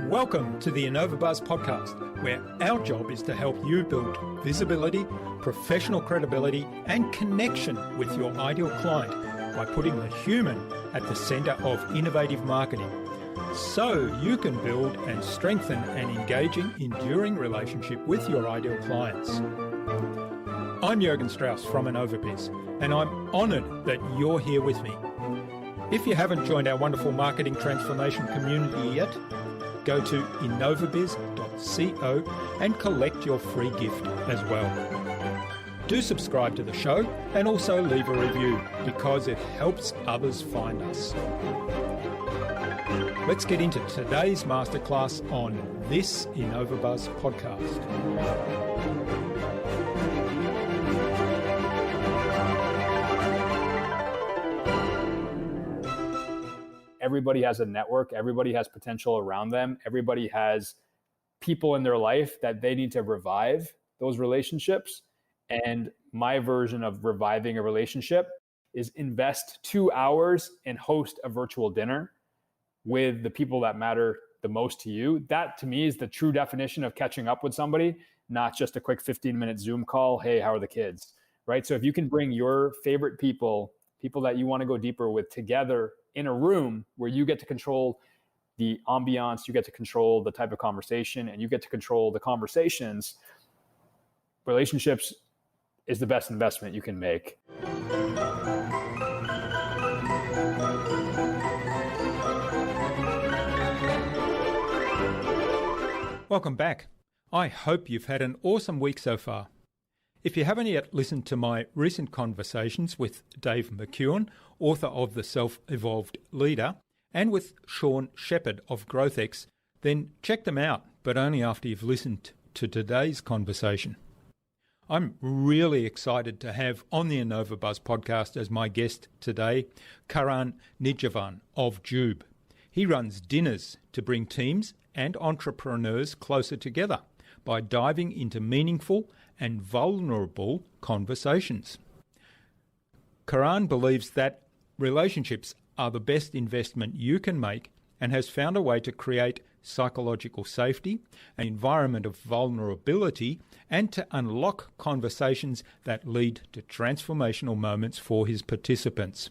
Welcome to the InnovaBuzz podcast, where our job is to help you build visibility, professional credibility, and connection with your ideal client by putting the human at the center of innovative marketing, so you can build and strengthen an engaging, enduring relationship with your ideal clients. I'm Jürgen Strauss from InnovaBuzz, and I'm honored that you're here with me. If you haven't joined our wonderful marketing transformation community yet, go to innovabiz.co and collect your free gift as well. Do subscribe to the show and also leave a review because it helps others find us. Let's get into today's masterclass on this InnovaBuzz podcast. Everybody has a network. Everybody has potential around them. Everybody has people in their life that they need to revive those relationships. And my version of reviving a relationship is invest 2 hours and host a virtual dinner with the people that matter the most to you. That to me is the true definition of catching up with somebody, not just a quick 15-minute Zoom call. Hey, how are the kids? Right? So if you can bring your favorite people that you want to go deeper with together in a room where you get to control the ambiance, you get to control the type of conversation, and you get to control the conversations, relationships is the best investment you can make. Welcome back. I hope you've had an awesome week so far. If you haven't yet listened to my recent conversations with Dave McKeown, author of The Self-Evolved Leader, and with Sean Shepherd of GrowthX, then check them out, but only after you've listened to today's conversation. I'm really excited to have on the InnovaBuzz podcast as my guest today, Karan Nijhawan of Jube. He runs dinners to bring teams and entrepreneurs closer together by diving into meaningful and vulnerable conversations. Karan believes that relationships are the best investment you can make and has found a way to create psychological safety, an environment of vulnerability, and to unlock conversations that lead to transformational moments for his participants.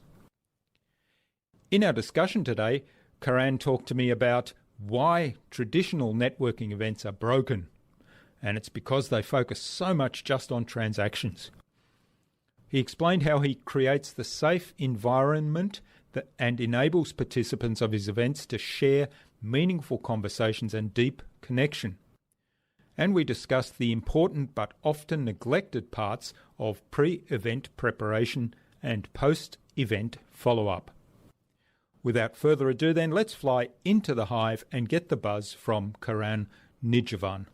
In our discussion today, Karan talked to me about why traditional networking events are broken, and it's because they focus so much just on transactions. He explained how he creates the safe environment and enables participants of his events to share meaningful conversations and deep connection. And we discussed the important but often neglected parts of pre-event preparation and post-event follow-up. Without further ado then, let's fly into the hive and get the buzz from Karan Nijhawan.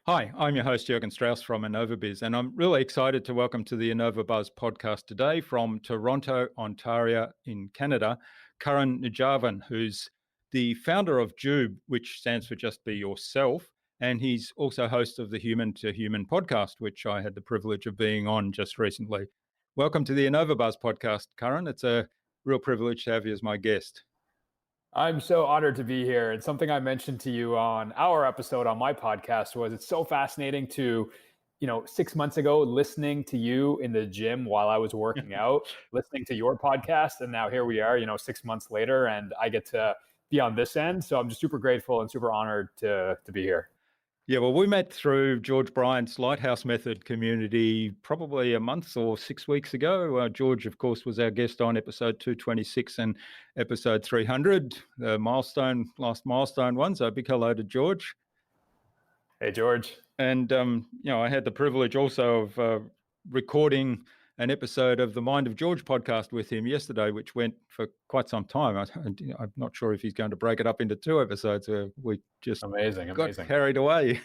Hi, I'm your host, Jürgen Strauss from InnovaBuzz, and I'm really excited to welcome to the InnovaBuzz podcast today from Toronto, Ontario in Canada, Karan Nijhawan, who's the founder of Jube, which stands for Just Be Yourself, and he's also host of the Human to Human podcast, which I had the privilege of being on just recently. Welcome to the InnovaBuzz podcast, Karan. It's a real privilege to have you as my guest. I'm so honored to be here. And something I mentioned to you on our episode on my podcast was it's so fascinating to, 6 months ago, listening to you in the gym while I was working out, listening to your podcast. And now here we are, 6 months later, and I get to be on this end. So I'm just super grateful and super honored to be here. Yeah, well, we met through George Bryant's Lighthouse Method community probably a month or 6 weeks ago. George, of course, was our guest on episode 226 and episode 300, the last milestone one. So a big hello to George. Hey, George. And, I had the privilege also of recording an episode of the Mind of George podcast with him yesterday, which went for quite some time. I'm not sure if he's going to break it up into 2 episodes. We just got carried away.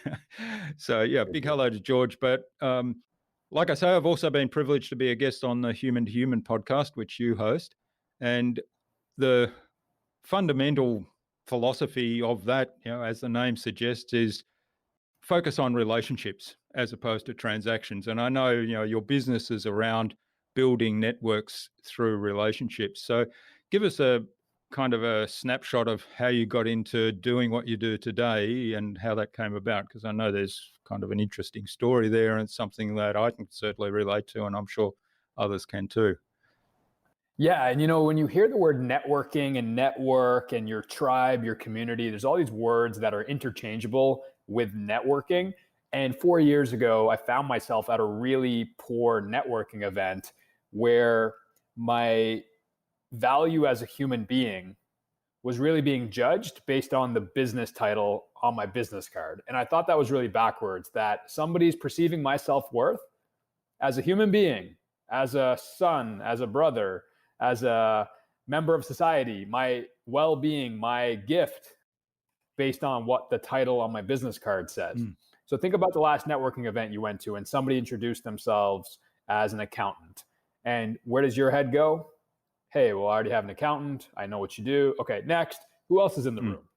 So, yeah, big hello to George. But like I say, I've also been privileged to be a guest on the Human to Human podcast, which you host. And the fundamental philosophy of that, as the name suggests, is focus on relationships as opposed to transactions. And I know, your business is around building networks through relationships. So give us a kind of a snapshot of how you got into doing what you do today and how that came about, because I know there's kind of an interesting story there and something that I can certainly relate to, and I'm sure others can too. Yeah. And when you hear the word networking and network and your tribe, your community, there's all these words that are interchangeable with networking. And 4 years ago, I found myself at a really poor networking event where my value as a human being was really being judged based on the business title on my business card. And I thought that was really backwards, that somebody's perceiving my self-worth as a human being, as a son, as a brother, as a member of society, my well-being, my gift, based on what the title on my business card says. So think about the last networking event you went to and somebody introduced themselves as an accountant. And where does your head go? Hey, well, I already have an accountant. I know what you do. Okay, next, who else is in the room?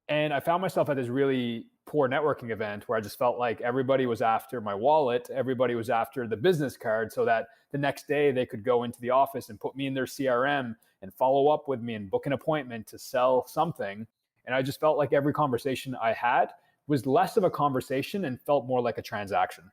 And I found myself at this really poor networking event where I just felt like everybody was after my wallet. Everybody was after the business card so that the next day they could go into the office and put me in their CRM and follow up with me and book an appointment to sell something. And I just felt like every conversation I had was less of a conversation and felt more like a transaction.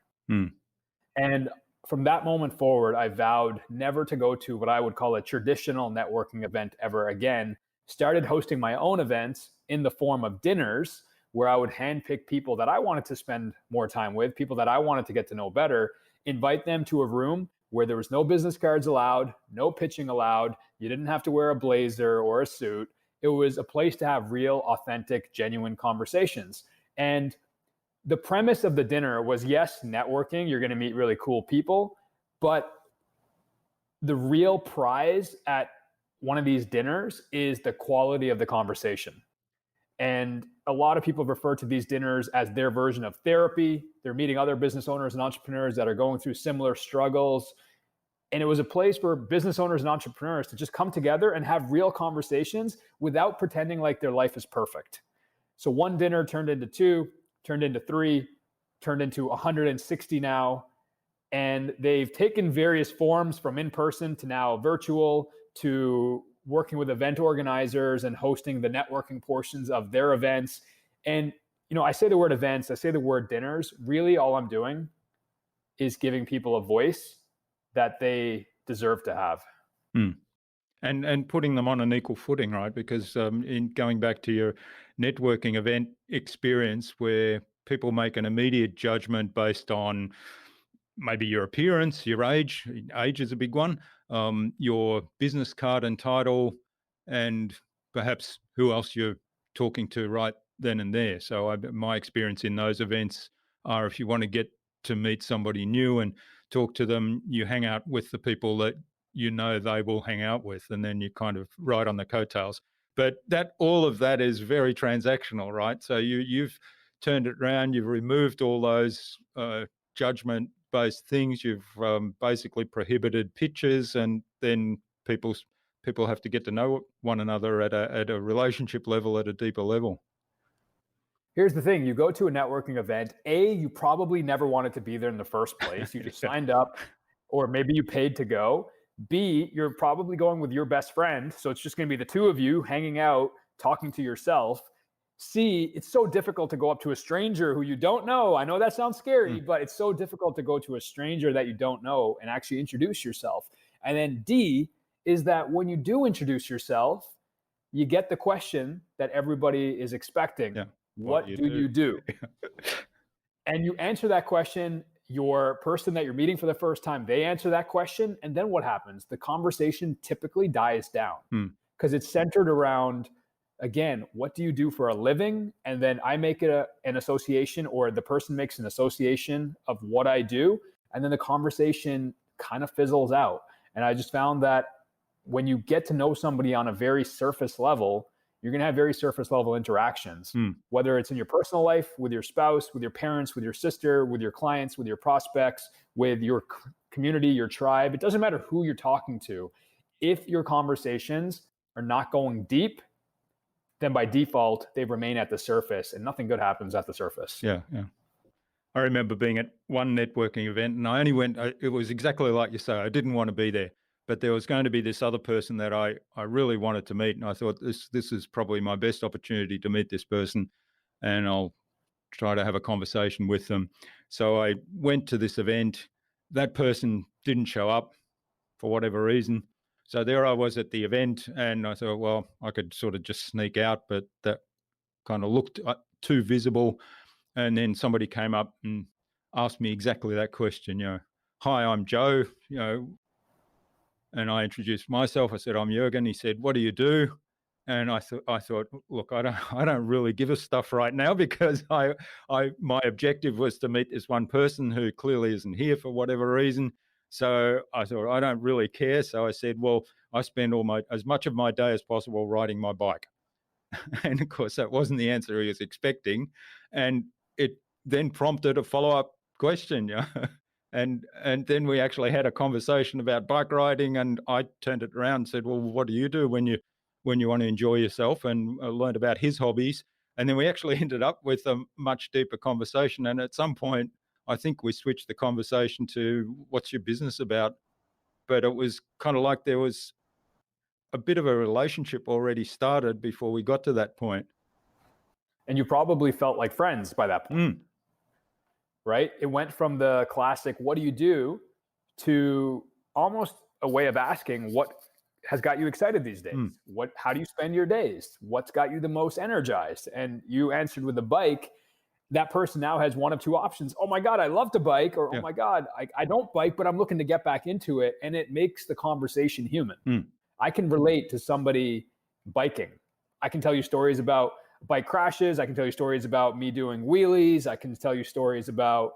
And from that moment forward, I vowed never to go to what I would call a traditional networking event ever again. Started hosting my own events in the form of dinners where I would handpick people that I wanted to spend more time with, people that I wanted to get to know better, invite them to a room where there was no business cards allowed, no pitching allowed. You didn't have to wear a blazer or a suit. It was a place to have real, authentic, genuine conversations. And the premise of the dinner was, yes, networking, you're going to meet really cool people, but the real prize at one of these dinners is the quality of the conversation. And a lot of people refer to these dinners as their version of therapy. They're meeting other business owners and entrepreneurs that are going through similar struggles. And it was a place for business owners and entrepreneurs to just come together and have real conversations without pretending like their life is perfect. So one dinner turned into 2, turned into 3, turned into 160 now. And they've taken various forms from in-person to now virtual to working with event organizers and hosting the networking portions of their events. And, I say the word events, I say the word dinners. Really, all I'm doing is giving people a voice that they deserve to have. And putting them on an equal footing, right? Because in going back to your networking event experience where people make an immediate judgment based on maybe your appearance, your age is a big one, your business card and title, and perhaps who else you're talking to right then and there. So my experience in those events are if you want to get to meet somebody new and talk to them, you hang out with the people that they will hang out with, and then you kind of ride on the coattails. But all of that is very transactional, right? So you've turned it around, you've removed all those judgment-based things, you've basically prohibited pitches, and then people have to get to know one another at a relationship level, at a deeper level. Here's the thing. You go to a networking event, A, you probably never wanted to be there in the first place. You just signed up, or maybe you paid to go. B, you're probably going with your best friend. So it's just going to be the two of you hanging out, talking to yourself. C, it's so difficult to go up to a stranger who you don't know. I know that sounds scary, but it's so difficult to go to a stranger that you don't know and actually introduce yourself. And then D is that when you do introduce yourself, you get the question that everybody is expecting. Yeah. What do you do? And you answer that question. Your person that you're meeting for the first time, they answer that question. And then what happens? The conversation typically dies down because it's centered around, again, what do you do for a living? And then I make it an association, or the person makes an association of what I do. And then the conversation kind of fizzles out. And I just found that when you get to know somebody on a very surface level, you're going to have very surface level interactions, whether it's in your personal life, with your spouse, with your parents, with your sister, with your clients, with your prospects, with your community, your tribe. It doesn't matter who you're talking to. If your conversations are not going deep, then by default, they remain at the surface and nothing good happens at the surface. Yeah. I remember being at one networking event and I only went, it was exactly like you say, I didn't want to be there, but there was going to be this other person that I really wanted to meet. And I thought this is probably my best opportunity to meet this person and I'll try to have a conversation with them. So I went to this event. That person didn't show up for whatever reason. So there I was at the event and I thought, well, I could sort of just sneak out, but that kind of looked too visible. And then somebody came up and asked me exactly that question, hi, I'm Joe, and I introduced myself. I said, I'm Jürgen. He said, what do you do? And I thought, look, I don't really give a stuff right now because my objective was to meet this one person who clearly isn't here for whatever reason. So I thought, I don't really care. So I said, well, I spend as much of my day as possible riding my bike. And of course, that wasn't the answer he was expecting. And it then prompted a follow-up question, and then we actually had a conversation about bike riding, and I turned it around and said, well, what do you do when you want to enjoy yourself, and learned about his hobbies. And then we actually ended up with a much deeper conversation. And at some point, I think we switched the conversation to what's your business about? But it was kind of like there was a bit of a relationship already started before we got to that point. And you probably felt like friends by that point, right? It went from the classic, what do you do, to almost a way of asking, what has got you excited these days? How do you spend your days? What's got you the most energized? And you answered with a bike. That person now has one of two options. Oh my God, I love to bike, or oh my God, I don't bike, but I'm looking to get back into it. And it makes the conversation human. I can relate to somebody biking. I can tell you stories about bike crashes. I can tell you stories about me doing wheelies. I can tell you stories about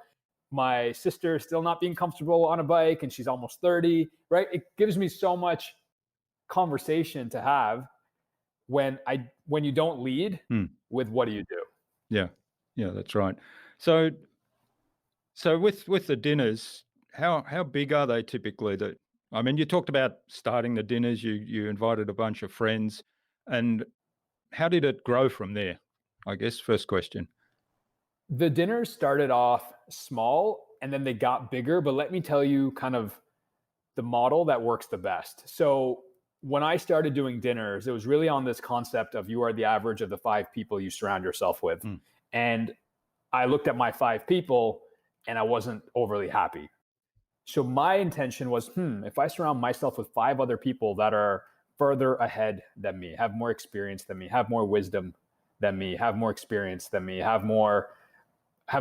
my sister still not being comfortable on a bike and she's almost 30, right? It gives me so much conversation to have when you don't lead with what do you do? Yeah, that's right. So with the dinners, how big are they typically? I mean, you talked about starting the dinners, you invited a bunch of friends, and how did it grow from there? I guess first question. The dinners started off small and then they got bigger, but let me tell you kind of the model that works the best. So when I started doing dinners, it was really on this concept of you are the average of the 5 people you surround yourself with. And I looked at my 5 people and I wasn't overly happy. So my intention was, if I surround myself with 5 other people that are further ahead than me, have more experience than me, have more wisdom than me, have more experience than me, have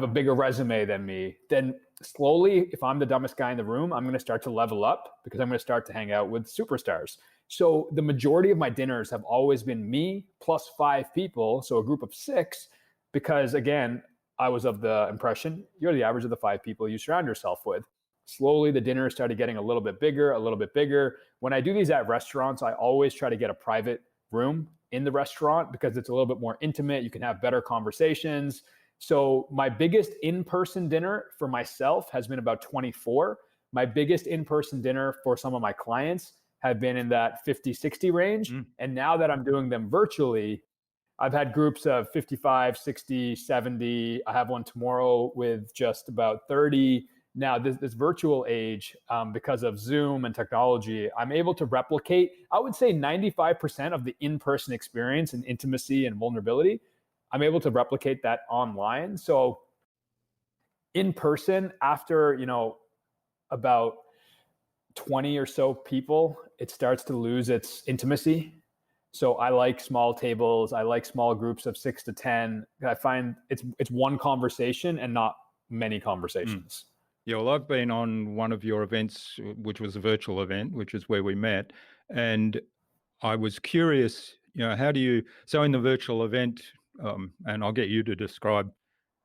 a bigger resume than me, then slowly, if I'm the dumbest guy in the room, I'm going to start to level up because I'm going to start to hang out with superstars. So the majority of my dinners have always been me plus 5 people, so a group of 6, because again, I was of the impression you're the average of the 5 people you surround yourself with. Slowly, the dinner started getting a little bit bigger. When I do these at restaurants, I always try to get a private room in the restaurant because it's a little bit more intimate. You can have better conversations. So my biggest in-person dinner for myself has been about 24. My biggest in-person dinner for some of my clients have been in that 50, 60 range. And now that I'm doing them virtually, I've had groups of 55, 60, 70. I have one tomorrow with just about 30. Now, this virtual age, because of Zoom and technology, I'm able to replicate, I would say 95% of the in-person experience and intimacy and vulnerability. I'm able to replicate that online. So in person, after, about 20 or so people, it starts to lose its intimacy. So I like small tables. I like small groups of 6 to 10. I find it's one conversation and not many conversations. Yeah, well, I've been on one of your events, which was a virtual event, which is where we met. And I was curious, how do you, so in the virtual event, and I'll get you to describe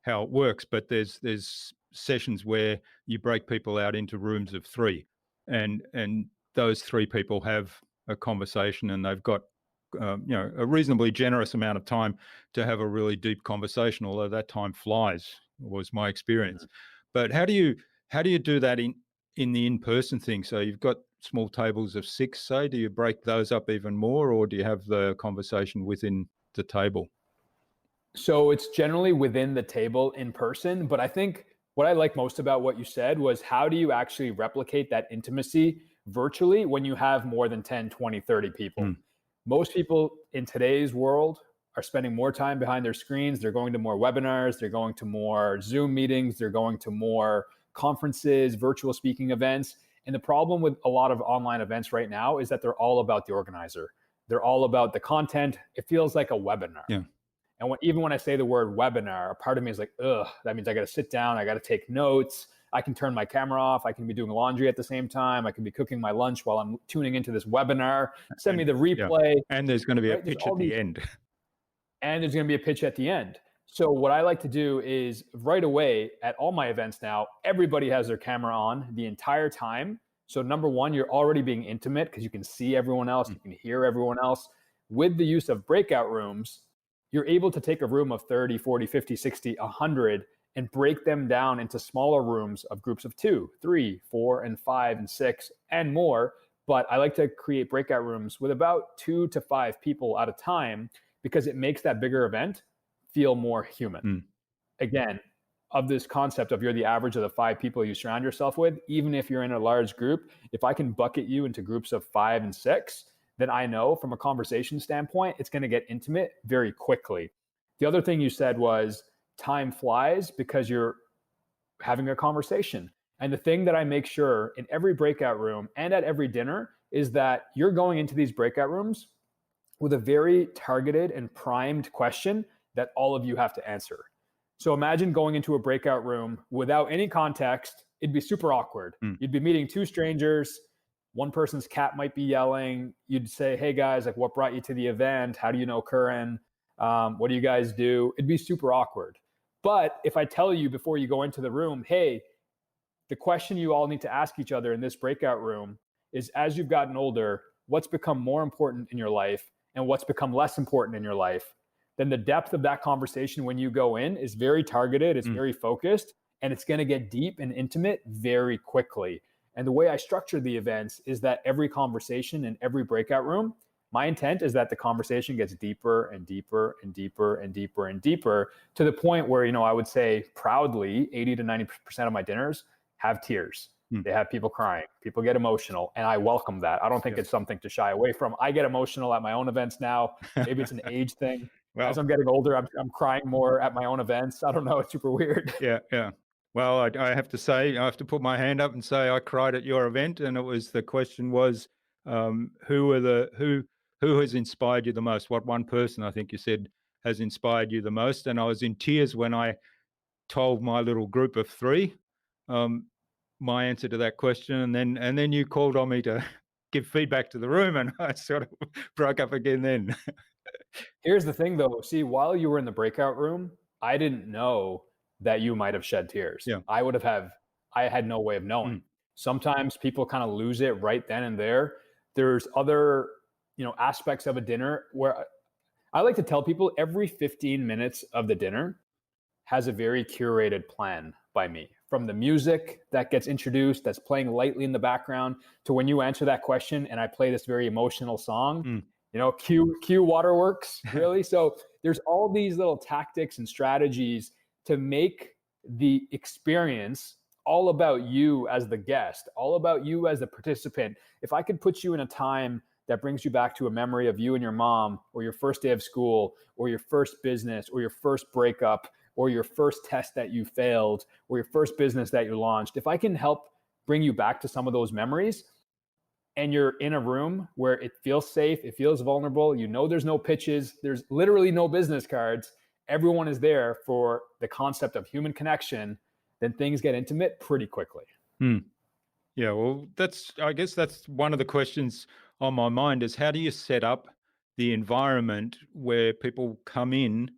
how it works, but there's sessions where you break people out into rooms of 3 and those 3 people have a conversation and they've got, a reasonably generous amount of time to have a really deep conversation, although that time flies, was my experience. But how do you do that in the in-person thing? So you've got small tables of 6, say, do you break those up even more, or do you have the conversation within the table? So it's generally within the table in person, but I think what I like most about what you said was how do you actually replicate that intimacy virtually when you have more than 10, 20, 30 people? Most people in today's world are spending more time behind their screens. They're going to more webinars, they're going to more Zoom meetings, they're going to more conferences, virtual speaking events. And the problem with a lot of online events right now is that they're all about the organizer. They're all about the content. It feels like a webinar. Yeah. And even when I say the word webinar, a part of me is like, ugh, that means I got to sit down, I got to take notes. I can turn my camera off. I can be doing laundry at the same time. I can be cooking my lunch while I'm tuning into this webinar. Send me the replay. Yeah. And there's going to be right? a pitch at the end. And there's going to be a pitch at the end. So what I like to do is right away at all my events now, everybody has their camera on the entire time. So number one, you're already being intimate because you can see everyone else. You can hear everyone else. With the use of breakout rooms, you're able to take a room of 30, 40, 50, 60, 100 and break them down into smaller rooms of groups of 2, 3, 4, and 5, and 6, and more. But I like to create breakout rooms with about 2 to 5 people at a time because it makes that bigger event feel more human. Again, of this concept of you're the average of the 5 people you surround yourself with, even if you're in a large group, if I can bucket you into groups of 5 and 6, then I know from a conversation standpoint, it's going to get intimate very quickly. The other thing you said was time flies because you're having a conversation. And the thing that I make sure in every breakout room and at every dinner is that you're going into these breakout rooms with a very targeted and primed question that all of you have to answer. So imagine going into a breakout room without any context. It'd be super awkward. You'd be meeting 2 strangers. One person's cat might be yelling. You'd say, hey guys, like what brought you to the event? How do you know Karan? What do you guys do? It'd be super awkward. But if I tell you before you go into the room, hey, the question you all need to ask each other in this breakout room is, as you've gotten older, what's become more important in your life and what's become less important in your life? Then the depth of that conversation when you go in is very targeted, it's very focused, and it's going to get deep and intimate very quickly. And the way I structure the events is that every conversation in every breakout room, my intent is that the conversation gets deeper and deeper and deeper and deeper and deeper to the point where, I would say proudly 80 to 90% of my dinners have tears. They have people crying, people get emotional, and I welcome that. I don't think it's something to shy away from. I get emotional at my own events now. Maybe it's an age thing. Well, as I'm getting older, I'm crying more at my own events. I don't know. It's super weird. Yeah. Well, I have to say, I have to put my hand up and say I cried at your event, and the question was, who has inspired you the most? What one person, I think you said, has inspired you the most? And I was in tears when I told my little group of 3 my answer to that question, and then you called on me to give feedback to the room, and I sort of broke up again then. Here's the thing though. See, while you were in the breakout room, I didn't know that you might have shed tears. Yeah. I had no way of knowing. Sometimes people kind of lose it right then and there. There's other, aspects of a dinner where I like to tell people every 15 minutes of the dinner has a very curated plan by me. From the music that gets introduced, that's playing lightly in the background, to when you answer that question and I play this very emotional song, cue Waterworks, really. So there's all these little tactics and strategies to make the experience all about you as the guest, all about you as the participant. If I could put you in a time that brings you back to a memory of you and your mom, or your first day of school, or your first business, or your first breakup, or your first test that you failed, or your first business that you launched, if I can help bring you back to some of those memories, and you're in a room where it feels safe, it feels vulnerable, there's no pitches, there's literally no business cards, everyone is there for the concept of human connection, then things get intimate pretty quickly. Yeah, well, I guess that's one of the questions on my mind is, how do you set up the environment where people come in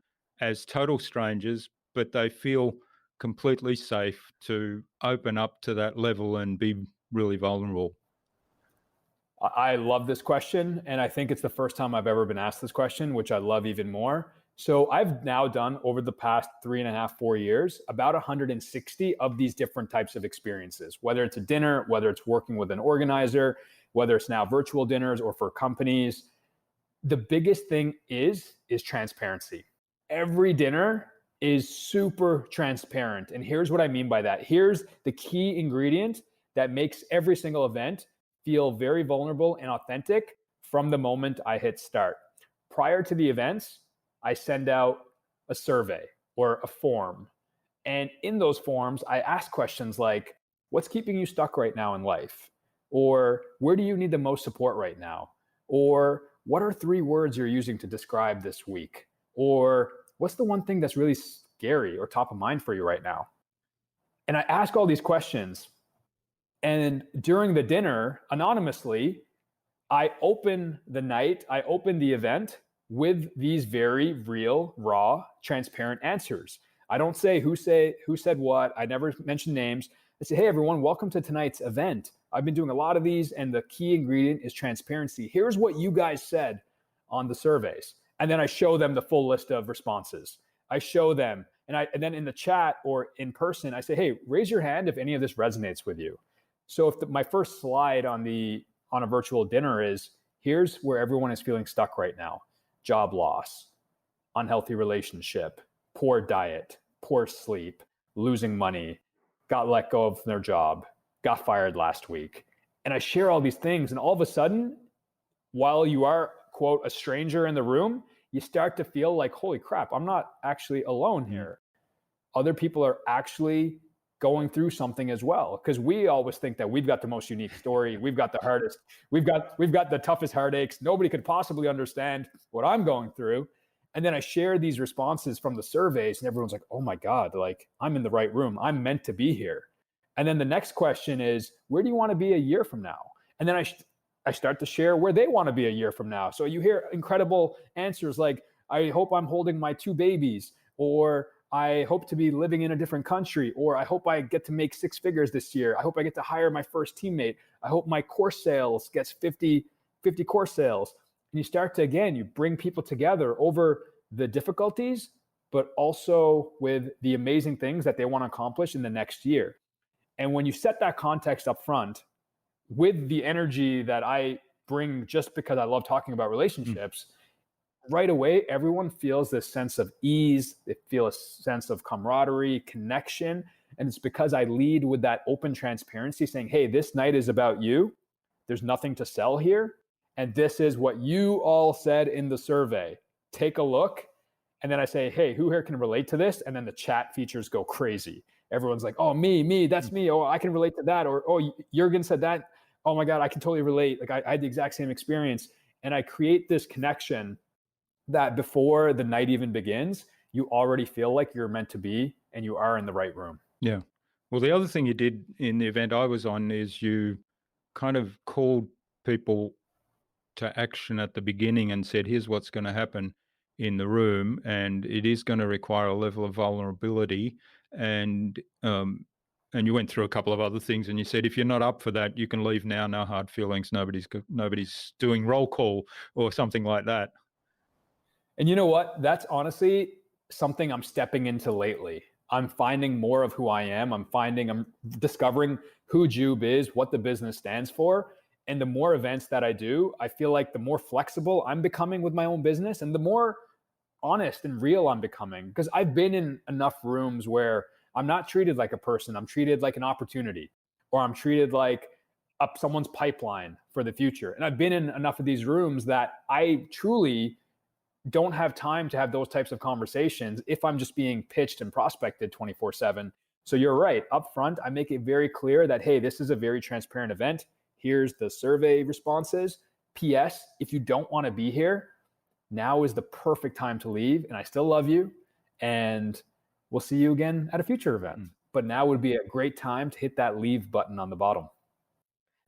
as total strangers, but they feel completely safe to open up to that level and be really vulnerable? I love this question, and I think it's the first time I've ever been asked this question, which I love even more. So I've now done, over the past 3.5, 4 years, about 160 of these different types of experiences, whether it's a dinner, whether it's working with an organizer, whether it's now virtual dinners or for companies. The biggest thing is transparency. Every dinner is super transparent. And here's what I mean by that. Here's the key ingredient that makes every single event feel very vulnerable and authentic from the moment I hit start. Prior to the events, I send out a survey or a form. And in those forms, I ask questions like, what's keeping you stuck right now in life? Or where do you need the most support right now? Or what are 3 words you're using to describe this week? Or what's the one thing that's really scary or top of mind for you right now? And I ask all these questions. And during the dinner, anonymously, I open the event with these very real, raw, transparent answers. I don't say who said what. I never mention names. I say, hey, everyone, welcome to tonight's event. I've been doing a lot of these, and the key ingredient is transparency. Here's what you guys said on the surveys. And then I show them the full list of responses. I show them, and then in the chat or in person, I say, hey, raise your hand if any of this resonates with you. So if my first slide on a virtual dinner is, here's where everyone is feeling stuck right now: job loss, unhealthy relationship, poor diet, poor sleep, losing money, got let go of their job, got fired last week. And I share all these things, and all of a sudden, while you are, quote, a stranger in the room, you start to feel like, holy crap, I'm not actually alone here. Other people are actually going through something as well, because we always think that we've got the most unique story, we've got the hardest, we've got the toughest heartaches, nobody could possibly understand what I'm going through. And then I share these responses from the surveys, and everyone's like, oh my God, like, I'm in the right room, I'm meant to be here. And then the next question is, where do you want to be a year from now? And then I start to share where they want to be a year from now. So you hear incredible answers like, I hope I'm holding my 2 babies, or I hope to be living in a different country, or I hope I get to make 6 figures this year. I hope I get to hire my first teammate. I hope my course sales gets 50 course sales. And you start to, again, you bring people together over the difficulties, but also with the amazing things that they want to accomplish in the next year. And when you set that context up front with the energy that I bring just because I love talking about relationships, right away, everyone feels this sense of ease. They feel a sense of camaraderie, connection. And it's because I lead with that open transparency, saying, hey, this night is about you. There's nothing to sell here. And this is what you all said in the survey. Take a look. And then I say, hey, who here can relate to this? And then the chat features go crazy. Everyone's like, oh, me, that's me. Oh, I can relate to that. Or, oh, Jurgen said that. Oh my God, I can totally relate. Like I had the exact same experience. And I create this connection that before the night even begins, you already feel like you're meant to be and you are in the right room. Yeah. Well, the other thing you did in the event I was on is you kind of called people to action at the beginning and said, here's what's going to happen in the room, and it is going to require a level of vulnerability. And you went through a couple of other things, and you said, if you're not up for that, you can leave now. No hard feelings. Nobody's doing roll call or something like that. And you know what? That's honestly something I'm stepping into lately. I'm finding more of who I am. I'm discovering who Jube is, what the business stands for. And the more events that I do, I feel like the more flexible I'm becoming with my own business and the more honest and real I'm becoming. Because I've been in enough rooms where I'm not treated like a person. I'm treated like an opportunity, or I'm treated like someone's pipeline for the future. And I've been in enough of these rooms that I truly don't have time to have those types of conversations if I'm just being pitched and prospected 24/7. So you're right. Up front, I make it very clear that, hey, this is a very transparent event. Here's the survey responses. P.S. If you don't want to be here, now is the perfect time to leave. And I still love you. And we'll see you again at a future event. But now would be a great time to hit that leave button on the bottom.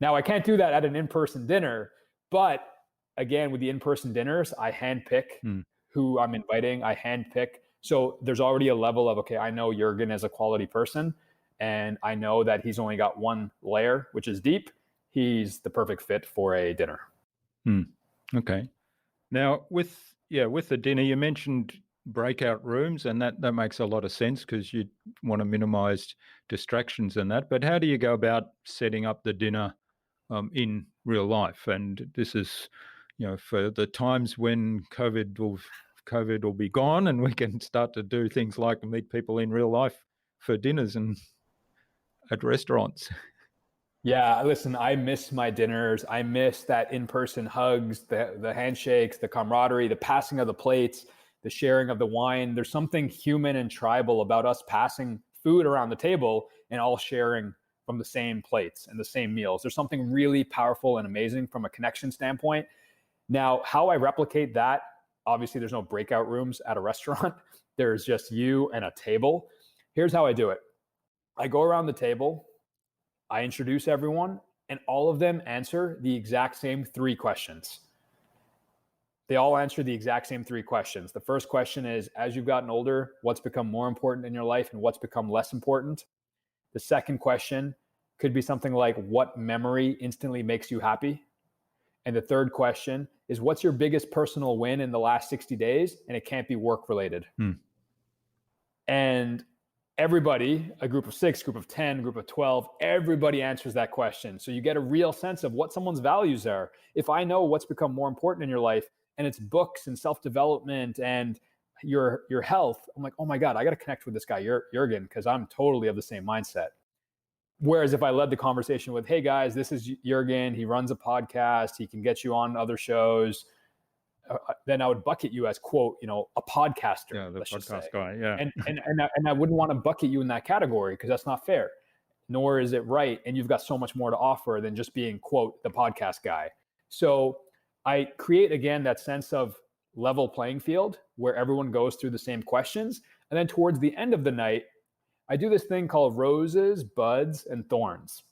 Now, I can't do that at an in-person dinner, but again, with the in-person dinners, I handpick who I'm inviting. I handpick. So there's already a level of, okay, I know Jurgen is a quality person, and I know that he's only got one layer, which is deep. He's the perfect fit for a dinner. Okay. Now, with the dinner, you mentioned breakout rooms, and that makes a lot of sense because you want to minimize distractions and that. But how do you go about setting up the dinner in real life? And this is, for the times when COVID will be gone and we can start to do things like meet people in real life for dinners and at restaurants. Yeah, listen, I miss my dinners. I miss that in-person hugs, the handshakes, the camaraderie, the passing of the plates, the sharing of the wine. There's something human and tribal about us passing food around the table and all sharing from the same plates and the same meals. There's something really powerful and amazing from a connection standpoint. Now, how I replicate that, obviously there's no breakout rooms at a restaurant. There's just you and a table. Here's how I do it. I go around the table, I introduce everyone, and all of them answer the exact same 3 questions. They all answer the exact same 3 questions. The first question is, as you've gotten older, what's become more important in your life and what's become less important? The second question could be something like, what memory instantly makes you happy? And the third question is, what's your biggest personal win in the last 60 days? And it can't be work related. And everybody, a group of 6, group of 10, group of 12, everybody answers that question. So you get a real sense of what someone's values are. If I know what's become more important in your life and it's books and self-development and your health, I'm like, oh my God, I got to connect with this guy, Jurgen, because I'm totally of the same mindset. Whereas if I led the conversation with, hey guys, this is Jurgen, he runs a podcast, he can get you on other shows, then I would bucket you as, quote, a podcaster. Yeah, the podcast guy. Yeah. And I wouldn't want to bucket you in that category because that's not fair, nor is it right. And you've got so much more to offer than just being, quote, the podcast guy. So I create, again, that sense of level playing field where everyone goes through the same questions. And then towards the end of the night, I do this thing called roses, buds, and thorns.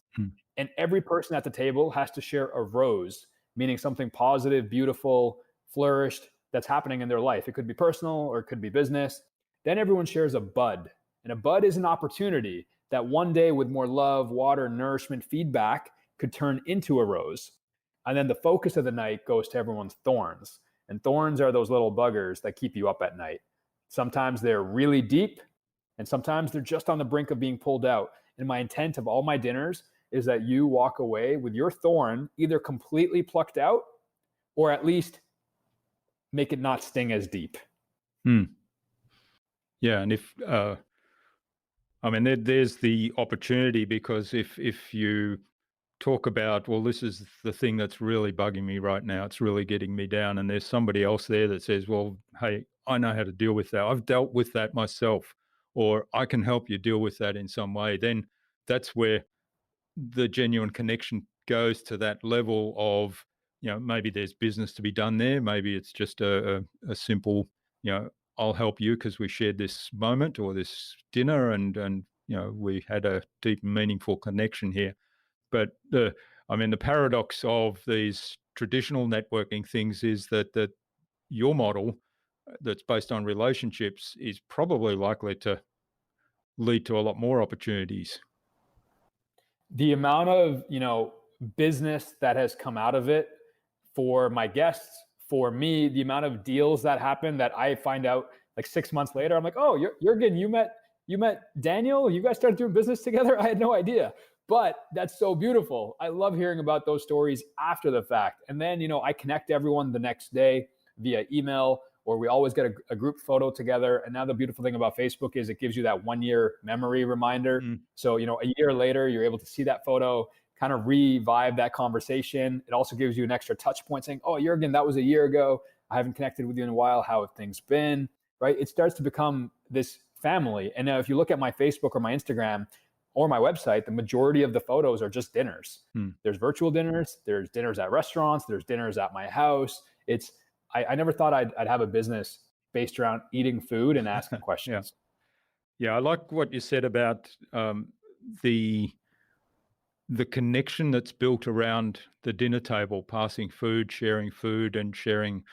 And every person at the table has to share a rose, meaning something positive, beautiful, flourished that's happening in their life. It could be personal or it could be business. Then everyone shares a bud. And a bud is an opportunity that one day with more love, water, nourishment, feedback could turn into a rose. And then the focus of the night goes to everyone's thorns. And thorns are those little buggers that keep you up at night. Sometimes they're really deep, and sometimes they're just on the brink of being pulled out. And my intent of all my dinners is that you walk away with your thorn either completely plucked out or at least make it not sting as deep. Yeah, and if there's the opportunity, because if you talk about, well, this is the thing that's really bugging me right now, it's really getting me down, and there's somebody else there that says, well, hey, I know how to deal with that. I've dealt with that myself, or I can help you deal with that in some way, then that's where the genuine connection goes to that level of, maybe there's business to be done there. Maybe it's just a simple, I'll help you because we shared this moment or this dinner and we had a deep, meaningful connection here. But the paradox of these traditional networking things is that your model that's based on relationships is probably likely to lead to a lot more opportunities. The amount of, business that has come out of it for my guests, for me, the amount of deals that happen that I find out like 6 months later, I'm like, oh, Jurgen, you met Daniel, you guys started doing business together? I had no idea. But that's so beautiful. I love hearing about those stories after the fact. And then, I connect everyone the next day via email, or we always get a group photo together. And now the beautiful thing about Facebook is it gives you that 1-year memory reminder. So, a year later, you're able to see that photo, kind of revive that conversation. It also gives you an extra touch point saying, oh, Jurgen, that was a year ago. I haven't connected with you in a while. How have things been? Right? It starts to become this family. And now if you look at my Facebook or my Instagram or my website, the majority of the photos are just dinners. There's virtual dinners, there's dinners at restaurants, there's dinners at my house. I never thought I'd have a business based around eating food and asking questions. Yeah, I like what you said about the connection that's built around the dinner table, passing food, and sharing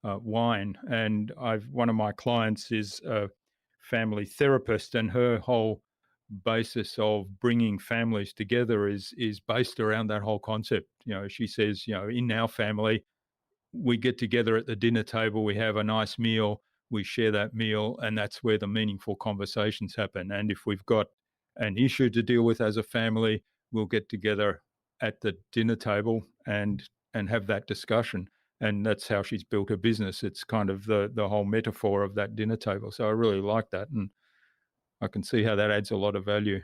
wine. And one of my clients is a family therapist, and her whole basis of bringing families together is based around that whole concept. She says, in our family, we get together at the dinner table, we have a nice meal, we share that meal, and that's where the meaningful conversations happen. And if we've got an issue to deal with as a family, we'll get together at the dinner table and have that discussion. and that's how she's built her business. It's kind of the whole metaphor of that dinner table. So I really like that, and I can see how that adds a lot of value.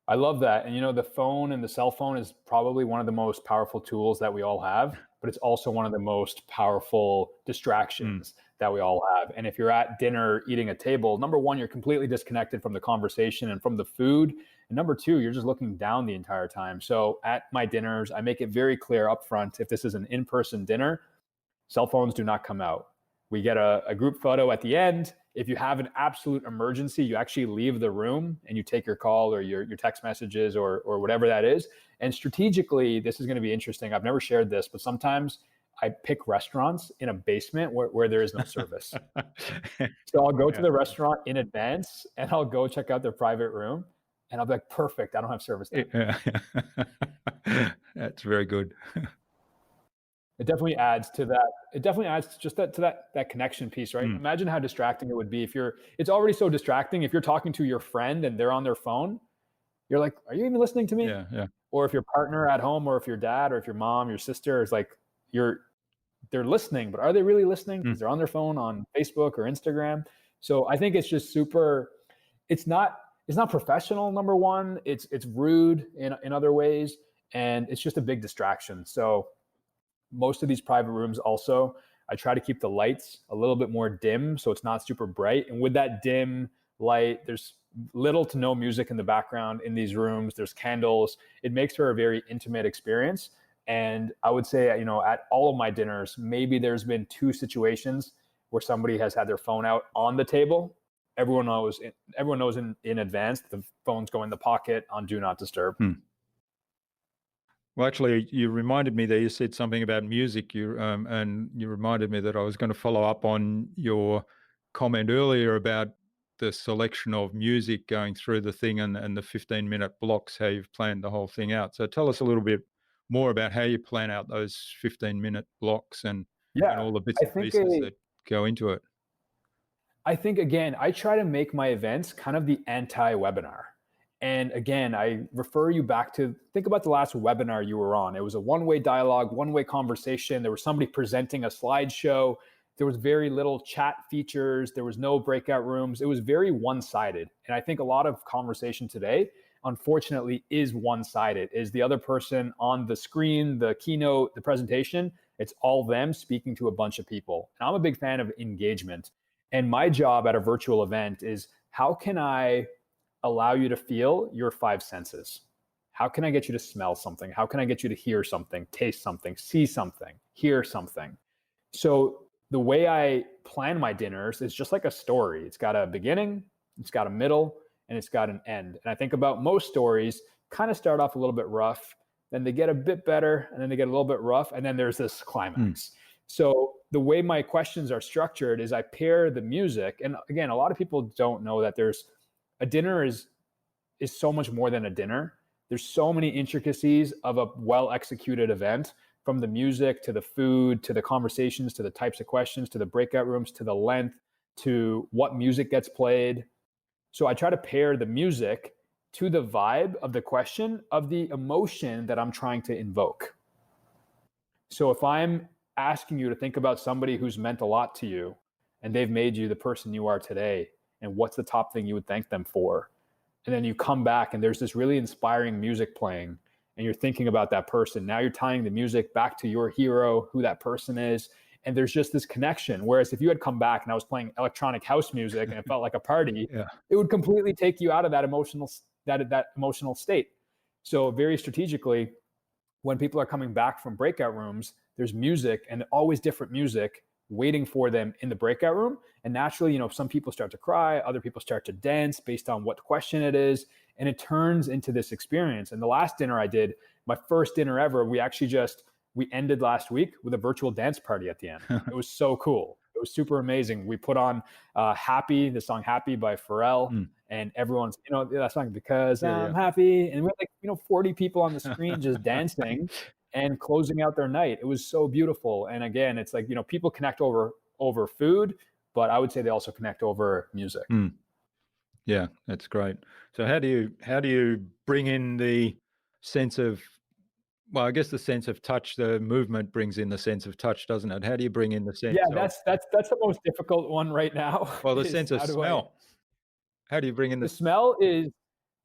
I love that. And the phone and the cell phone is probably one of the most powerful tools that we all have, but it's also one of the most powerful distractions that we all have. And if you're at dinner eating a table, number one, you're completely disconnected from the conversation and from the food. And number two, you're just looking down the entire time. So at my dinners, I make it very clear up front, if this is an in-person dinner, cell phones do not come out. We get a group photo at the end. If you have an absolute emergency, you actually leave the room and you take your call or your text messages or whatever that is. And strategically, this is going to be interesting. I've never shared this, but sometimes I pick restaurants in a basement where there is no service. So I'll go to the restaurant in advance and I'll go check out their private room and I'll be like, perfect, I don't have service now. That's very good. It definitely adds to that. It definitely adds to just that connection piece, right? Imagine how distracting it would be it's already so distracting. If you're talking to your friend and they're on their phone, you're like, are you even listening to me? Yeah. Or if your partner at home, or if your dad, or if your mom, your sister is like, they're listening, but are they really listening? Because they're on their phone on Facebook or Instagram. So I think it's just it's not professional, number one. It's rude in other ways. And it's just a big distraction. So most of these private rooms also, I try to keep the lights a little bit more dim so it's not super bright. And with that dim light, there's little to no music in the background in these rooms. There's candles. It makes for a very intimate experience. And I would say, at all of my dinners, maybe there's been 2 situations where somebody has had their phone out on the table. Everyone knows in advance the phones go in the pocket on do not disturb. Well, actually, you reminded me there. You said something about music. And you reminded me that I was going to follow up on your comment earlier about the selection of music going through the thing and the 15-minute blocks, how you've planned the whole thing out. So tell us a little bit more about how you plan out those 15-minute blocks and all the bits and pieces that go into it. I think, again, I try to make my events kind of the anti-webinar. And again, I refer you back to, think about the last webinar you were on. It was a one-way dialogue, one-way conversation. There was somebody presenting a slideshow. There was very little chat features. There was no breakout rooms. It was very one-sided. And I think a lot of conversation today, unfortunately, is one-sided. Is the other person on the screen, the keynote, the presentation, it's all them speaking to a bunch of people. And I'm a big fan of engagement. And my job at a virtual event is, how can I allow you to feel your 5 senses? How can I get you to smell something? How can I get you to hear something, taste something, see something, hear something? So the way I plan my dinners is just like a story. It's got a beginning, it's got a middle, and it's got an end. And I think about most stories kind of start off a little bit rough, then they get a bit better, and then they get a little bit rough, and then there's this climax. So the way my questions are structured is I pair the music. And again, a lot of people don't know that a dinner is so much more than a dinner. There's so many intricacies of a well-executed event, from the music to the food, to the conversations, to the types of questions, to the breakout rooms, to the length, to what music gets played. So I try to pair the music to the vibe of the question, of the emotion that I'm trying to invoke. So if I'm asking you to think about somebody who's meant a lot to you and they've made you the person you are today, and what's the top thing you would thank them for? And then you come back and there's this really inspiring music playing and you're thinking about that person. Now you're tying the music back to your hero, who that person is. And there's just this connection. Whereas if you had come back and I was playing electronic house music and it felt like a party, it would completely take you out of that emotional state. So very strategically, when people are coming back from breakout rooms, there's music, and always different music waiting for them in the breakout room. And naturally, some people start to cry, other people start to dance based on what question it is. And it turns into this experience. And the last dinner I did, my first dinner ever, we ended last week with a virtual dance party at the end. It was so cool. It was super amazing. We put on the song Happy by Pharrell, and everyone's, that song, because I'm happy. And we had 40 people on the screen just dancing and closing out their night. It was so beautiful. And again, it's like, people connect over food, but I would say they also connect over music. Yeah, that's great. So how do you bring in the sense of Well, I guess the sense of touch, the movement brings in the sense of touch, doesn't it? How do you bring in the Yeah, sense of, that's the most difficult one right now well, the is sense of how do I smell? How do you bring in the the, smell is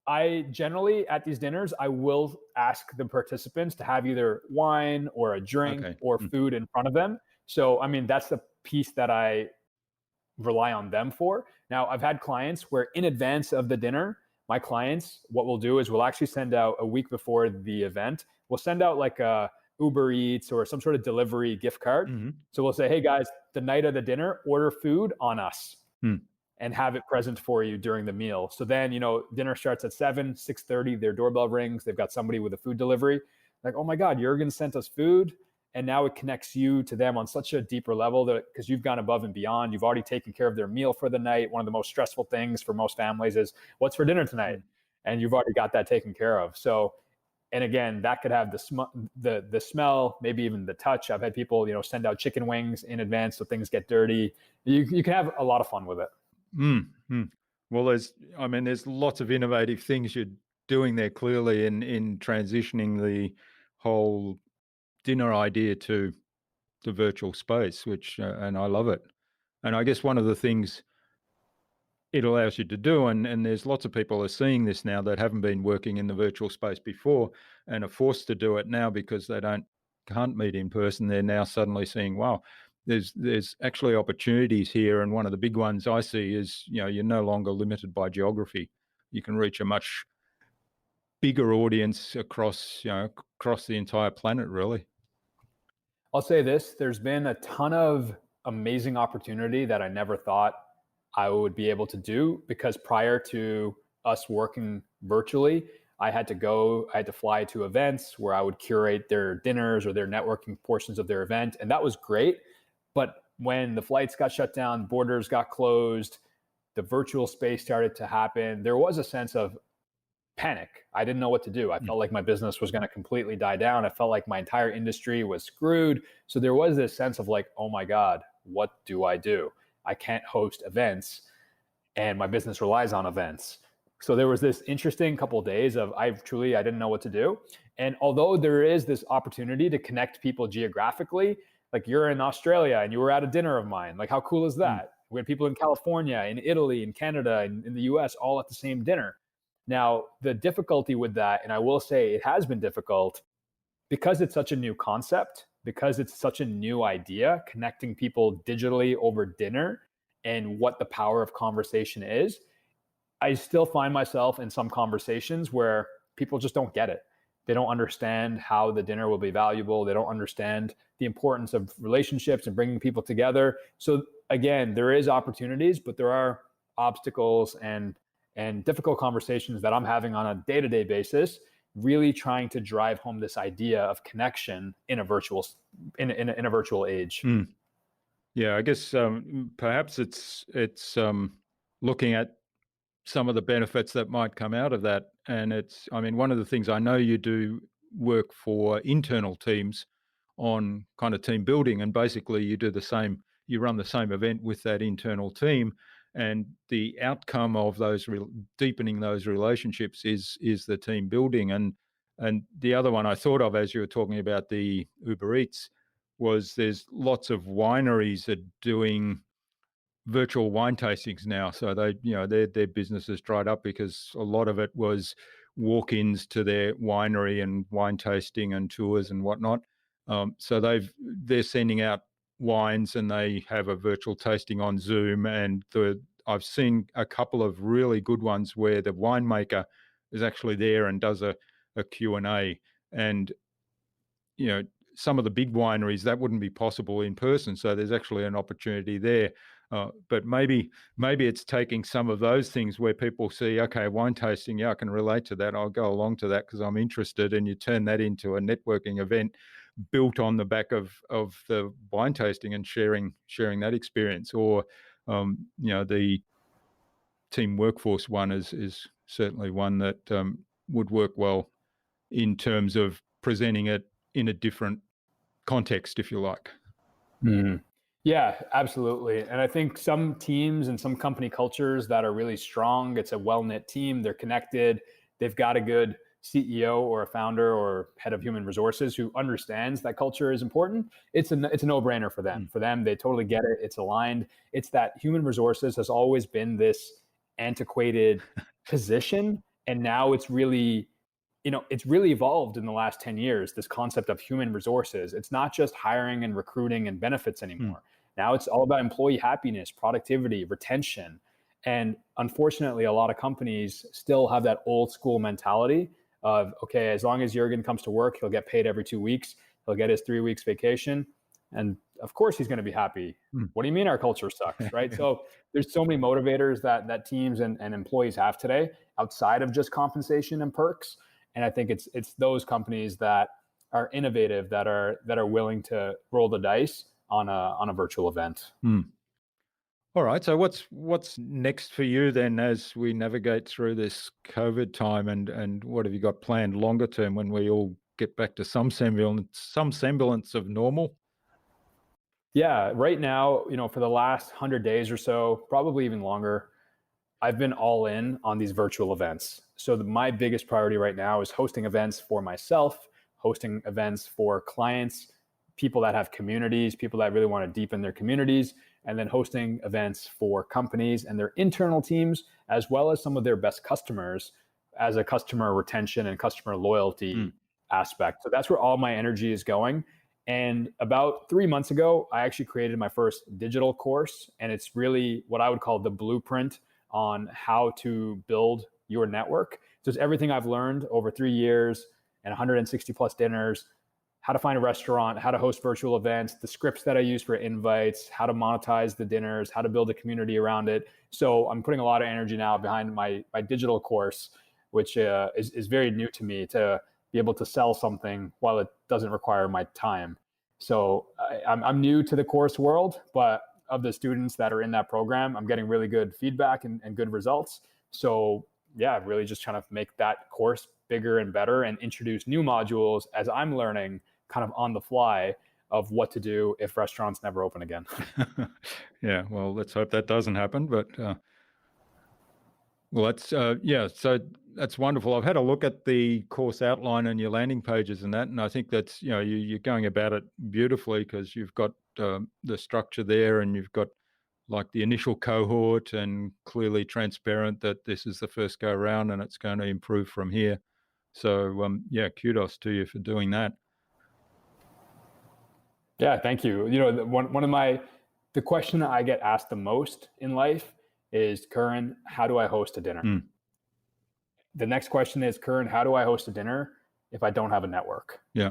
I generally at these dinners I will ask the participants to have either wine or a drink okay. or food in front of them. So I mean that's the piece that I rely on them for. Now, I've had clients where in advance of the dinner, my clients, what we'll do is we'll actually send out a week before the event, we'll send out like a Uber Eats or some sort of delivery gift card. Mm-hmm. So we'll say, hey guys, the night of the dinner, order food on us and have it present for you during the meal. So then, dinner starts at 7, 6:30, their doorbell rings, they've got somebody with a food delivery. Like, oh my God, Jurgen sent us food. And now it connects you to them on such a deeper level that because you've gone above and beyond, you've already taken care of their meal for the night. One of the most stressful things for most families is what's for dinner tonight, and you've already got that taken care of. So, and again, that could have the smell, maybe even the touch. I've had people send out chicken wings in advance so things get dirty. You can have a lot of fun with it. Mm-hmm. Well, there's lots of innovative things you're doing there clearly in transitioning the whole dinner idea to the virtual space, which and I love it. And I guess one of the things it allows you to do, and there's lots of people are seeing this now that haven't been working in the virtual space before and are forced to do it now because they can't meet in person. They're now suddenly seeing, wow, there's actually opportunities here. And one of the big ones I see is, you're no longer limited by geography. You can reach a much bigger audience across the entire planet, really. I'll say this, there's been a ton of amazing opportunity that I never thought I would be able to do because prior to us working virtually, I had to fly to events where I would curate their dinners or their networking portions of their event. And that was great. But when the flights got shut down, borders got closed, the virtual space started to happen, there was a sense of panic. I didn't know what to do. I felt like my business was going to completely die down. I felt like my entire industry was screwed. So there was this sense of like, oh my God, what do I do? I can't host events and my business relies on events. So there was this interesting couple of days of I didn't know what to do. And although there is this opportunity to connect people geographically, like you're in Australia and you were at a dinner of mine, like how cool is that? We had people in California, in Italy, in Canada, in the US, all at the same dinner. Now, the difficulty with that, and I will say it has been difficult because it's such a new concept, because it's such a new idea, connecting people digitally over dinner and what the power of conversation is. I still find myself in some conversations where people just don't get it. They don't understand how the dinner will be valuable. They don't understand the importance of relationships and bringing people together. So again, there is opportunities, but there are obstacles and difficult conversations that I'm having on a day-to-day basis, really trying to drive home this idea of connection in a virtual age. Yeah, I guess perhaps it's looking at some of the benefits that might come out of that. And one of the things I know you do work for internal teams on kind of team building, and basically you run the same event with that internal team, and the outcome of those deepening those relationships is the team building. And the other one I thought of as you were talking about the Uber Eats was there's lots of wineries that are doing virtual wine tastings now. So their business has dried up because a lot of it was walk-ins to their winery and wine tasting and tours and whatnot. So they're sending out wines and they have a virtual tasting on Zoom. And I've seen a couple of really good ones where the winemaker is actually there and does a Q&A. And some of the big wineries that wouldn't be possible in person. So there's actually an opportunity there. But maybe it's taking some of those things where people see, okay, wine tasting, yeah, I can relate to that. I'll go along to that because I'm interested, and you turn that into a networking event built on the back of the wine tasting and sharing that experience. Or the team workforce one is certainly one that would work well in terms of presenting it in a different context, if you like. Yeah, absolutely. And I think some teams and some company cultures that are really strong, it's a well-knit team, they're connected, they've got a good CEO or a founder or head of human resources who understands that culture is important, it's a no-brainer for them. For them, they totally get it. It's aligned. It's that human resources has always been this antiquated position, and now it's really, it's really evolved in the last 10 years, this concept of human resources. It's not just hiring and recruiting and benefits anymore. Now it's all about employee happiness, productivity, retention. And unfortunately, a lot of companies still have that old school mentality of, okay, as long as Jurgen comes to work, he'll get paid every 2 weeks. He'll get his 3 weeks vacation. And of course he's going to be happy. What do you mean our culture sucks, right? So there's so many motivators that teams and employees have today outside of just compensation and perks. And I think it's those companies that are innovative, that are willing to roll the dice on a virtual event. All right. So what's next for you then as we navigate through this COVID time, and what have you got planned longer term when we all get back to some semblance of normal? Yeah, right now, for the last 100 days or so, probably even longer, I've been all in on these virtual events. So my biggest priority right now is hosting events for myself, hosting events for clients, people that have communities, people that really want to deepen their communities, and then hosting events for companies and their internal teams, as well as some of their best customers as a customer retention and customer loyalty aspect. So that's where all my energy is going. And about 3 months ago, I actually created my first digital course. And it's really what I would call the blueprint on how to build your network. So it's everything I've learned over 3 years and 160 plus dinners, how to find a restaurant, how to host virtual events, the scripts that I use for invites, how to monetize the dinners, how to build a community around it. So I'm putting a lot of energy now behind my digital course, which is very new to me, to be able to sell something while it doesn't require my time. So I'm new to the course world, but of the students that are in that program, I'm getting really good feedback and good results. So yeah, really just trying to make that course bigger and better and introduce new modules as I'm learning kind of on the fly of what to do if restaurants never open again. Yeah, well, let's hope that doesn't happen. But well, that's so that's wonderful. I've had a look at the course outline and your landing pages and that, and I think that's you're going about it beautifully, because you've got the structure there, and you've got like the initial cohort, and clearly transparent that this is the first go around and it's going to improve from here. So kudos to you for doing that. Yeah, thank you. One of the question that I get asked the most in life is, Karan, how do I host a dinner? The next question is, Karan, how do I host a dinner if I don't have a network? Yeah.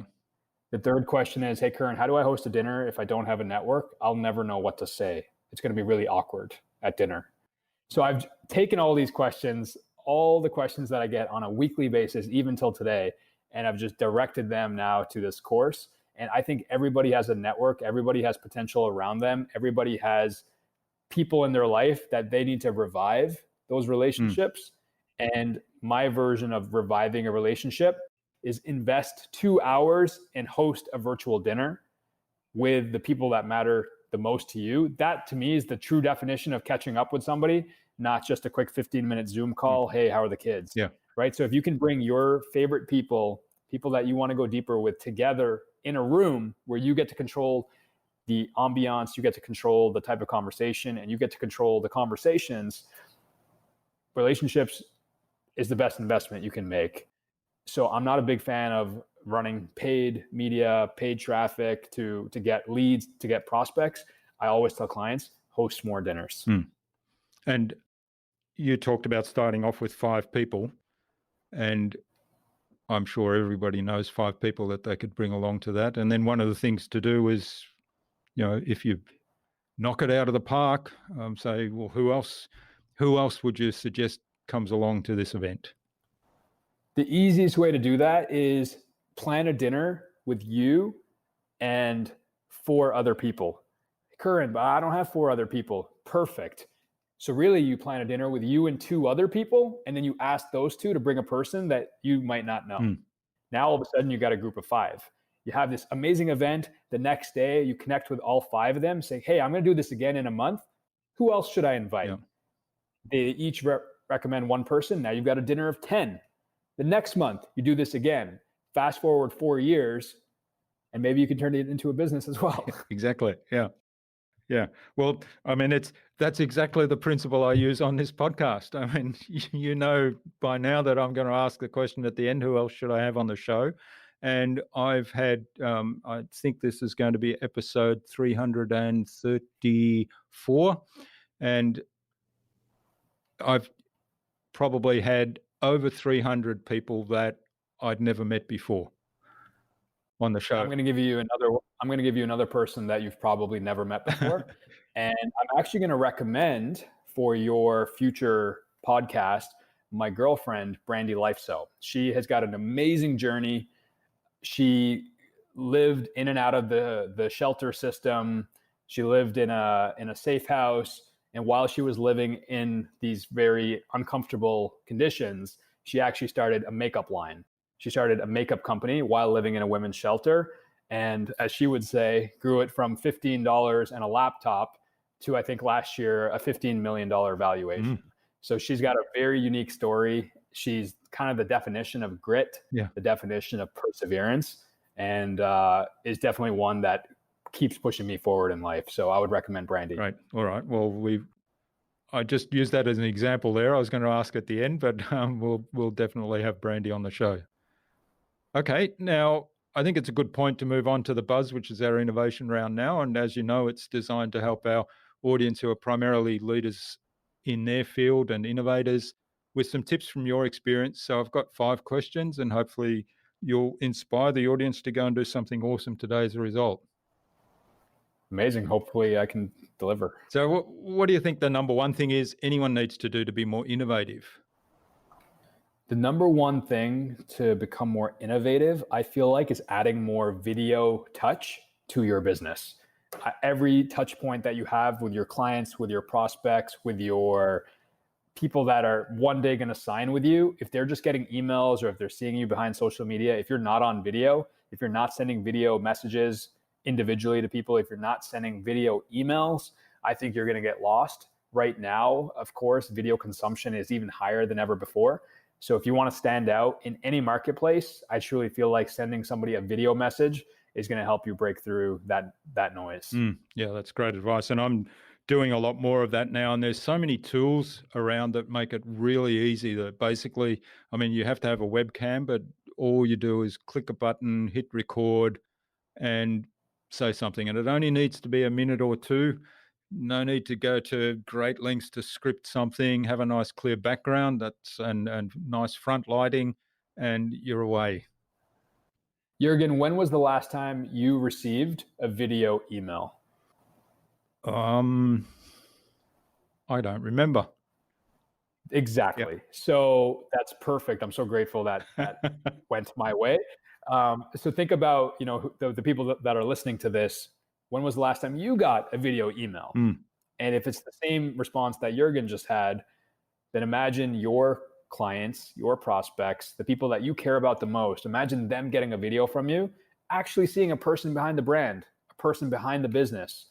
The third question is, hey, Karan, how do I host a dinner if I don't have a network? I'll never know what to say. It's going to be really awkward at dinner. So I've taken all these questions, all the questions that I get on a weekly basis, even till today, and I've just directed them now to this course. And I think everybody has a network. Everybody has potential around them. Everybody has people in their life that they need to revive those relationships. And my version of reviving a relationship is invest 2 hours and host a virtual dinner with the people that matter the most to you. That to me is the true definition of catching up with somebody, not just a quick 15-minute Zoom call. Hey, how are the kids? Yeah. Right. So if you can bring your favorite people that you want to go deeper with, together in a room where you get to control the ambiance, you get to control the type of conversation, and you get to control the conversations, relationships is the best investment you can make. So I'm not a big fan of running paid media, paid traffic to get leads, to get prospects. I always tell clients, host more dinners. And you talked about starting off with 5 people, and I'm sure everybody knows 5 people that they could bring along to that. And then one of the things to do is, if you knock it out of the park, say, well, who else would you suggest comes along to this event? The easiest way to do that is plan a dinner with you and 4 other people. Karan, but I don't have 4 other people. Perfect. So really you plan a dinner with you and 2 other people, and then you ask those 2 to bring a person that you might not know. Now all of a sudden you got a group of 5. You have this amazing event. The next day you connect with all 5 of them, say, hey, I'm going to do this again in a month. Who else should I invite? Yeah. They each recommend one person. Now you've got a dinner of 10. The next month, you do this again. Fast forward 4 years, and maybe you can turn it into a business as well. Exactly. Yeah. Yeah. Well, I mean, that's exactly the principle I use on this podcast. I mean, you know by now that I'm going to ask the question at the end, who else should I have on the show? And I've had, I think this is going to be episode 334. And I've probably had over 300 people that I'd never met before on the show. I'm going to give you another person that you've probably never met before. And I'm actually going to recommend for your future podcast, my girlfriend, Brandy Lifeso. She has got an amazing journey. She lived in and out of the shelter system. She lived in a safe house. And while she was living in these very uncomfortable conditions, she actually started a makeup line. She started a makeup company while living in a women's shelter. And as she would say, grew it from $15 and a laptop to, I think last year, a $15 million valuation. So she's got a very unique story. She's kind of the definition of grit, the definition of perseverance, and is definitely one that keeps pushing me forward in life. So I would recommend Brandy. Right. All right. Well, I just used that as an example there. I was going to ask at the end, but we'll definitely have Brandy on the show. Okay. Now, I think it's a good point to move on to the Buzz, which is our innovation round now. And as you know, it's designed to help our audience who are primarily leaders in their field and innovators with some tips from your experience. So I've got 5 questions, and hopefully you'll inspire the audience to go and do something awesome today as a result. Amazing. Hopefully I can deliver. So what do you think the number one thing is anyone needs to do to be more innovative? The number one thing to become more innovative, I feel like, is adding more video touch to your business. Every touch point that you have with your clients, with your prospects, with your people that are one day going to sign with you, if they're just getting emails or if they're seeing you behind social media, if you're not on video, if you're not sending video messages individually to people, if you're not sending video emails, I think you're going to get lost. Right now, of course, video consumption is even higher than ever before. So if you want to stand out in any marketplace, I truly feel like sending somebody a video message is going to help you break through that noise. Yeah, that's great advice. And I'm doing a lot more of that now. And there's so many tools around that make it really easy that basically, I mean, you have to have a webcam, but all you do is click a button, hit record, and say something. And it only needs to be a minute or two. No need to go to great lengths to script something, have a nice clear background and nice front lighting, and you're away. Jürgen, when was the last time you received a video email? I don't remember. Exactly. Yep. So that's perfect. I'm so grateful that went my way. So think about, the people that are listening to this. When was the last time you got a video email? And if it's the same response that Jürgen just had, then imagine your clients, your prospects, the people that you care about the most, imagine them getting a video from you, actually seeing a person behind the brand, a person behind the business.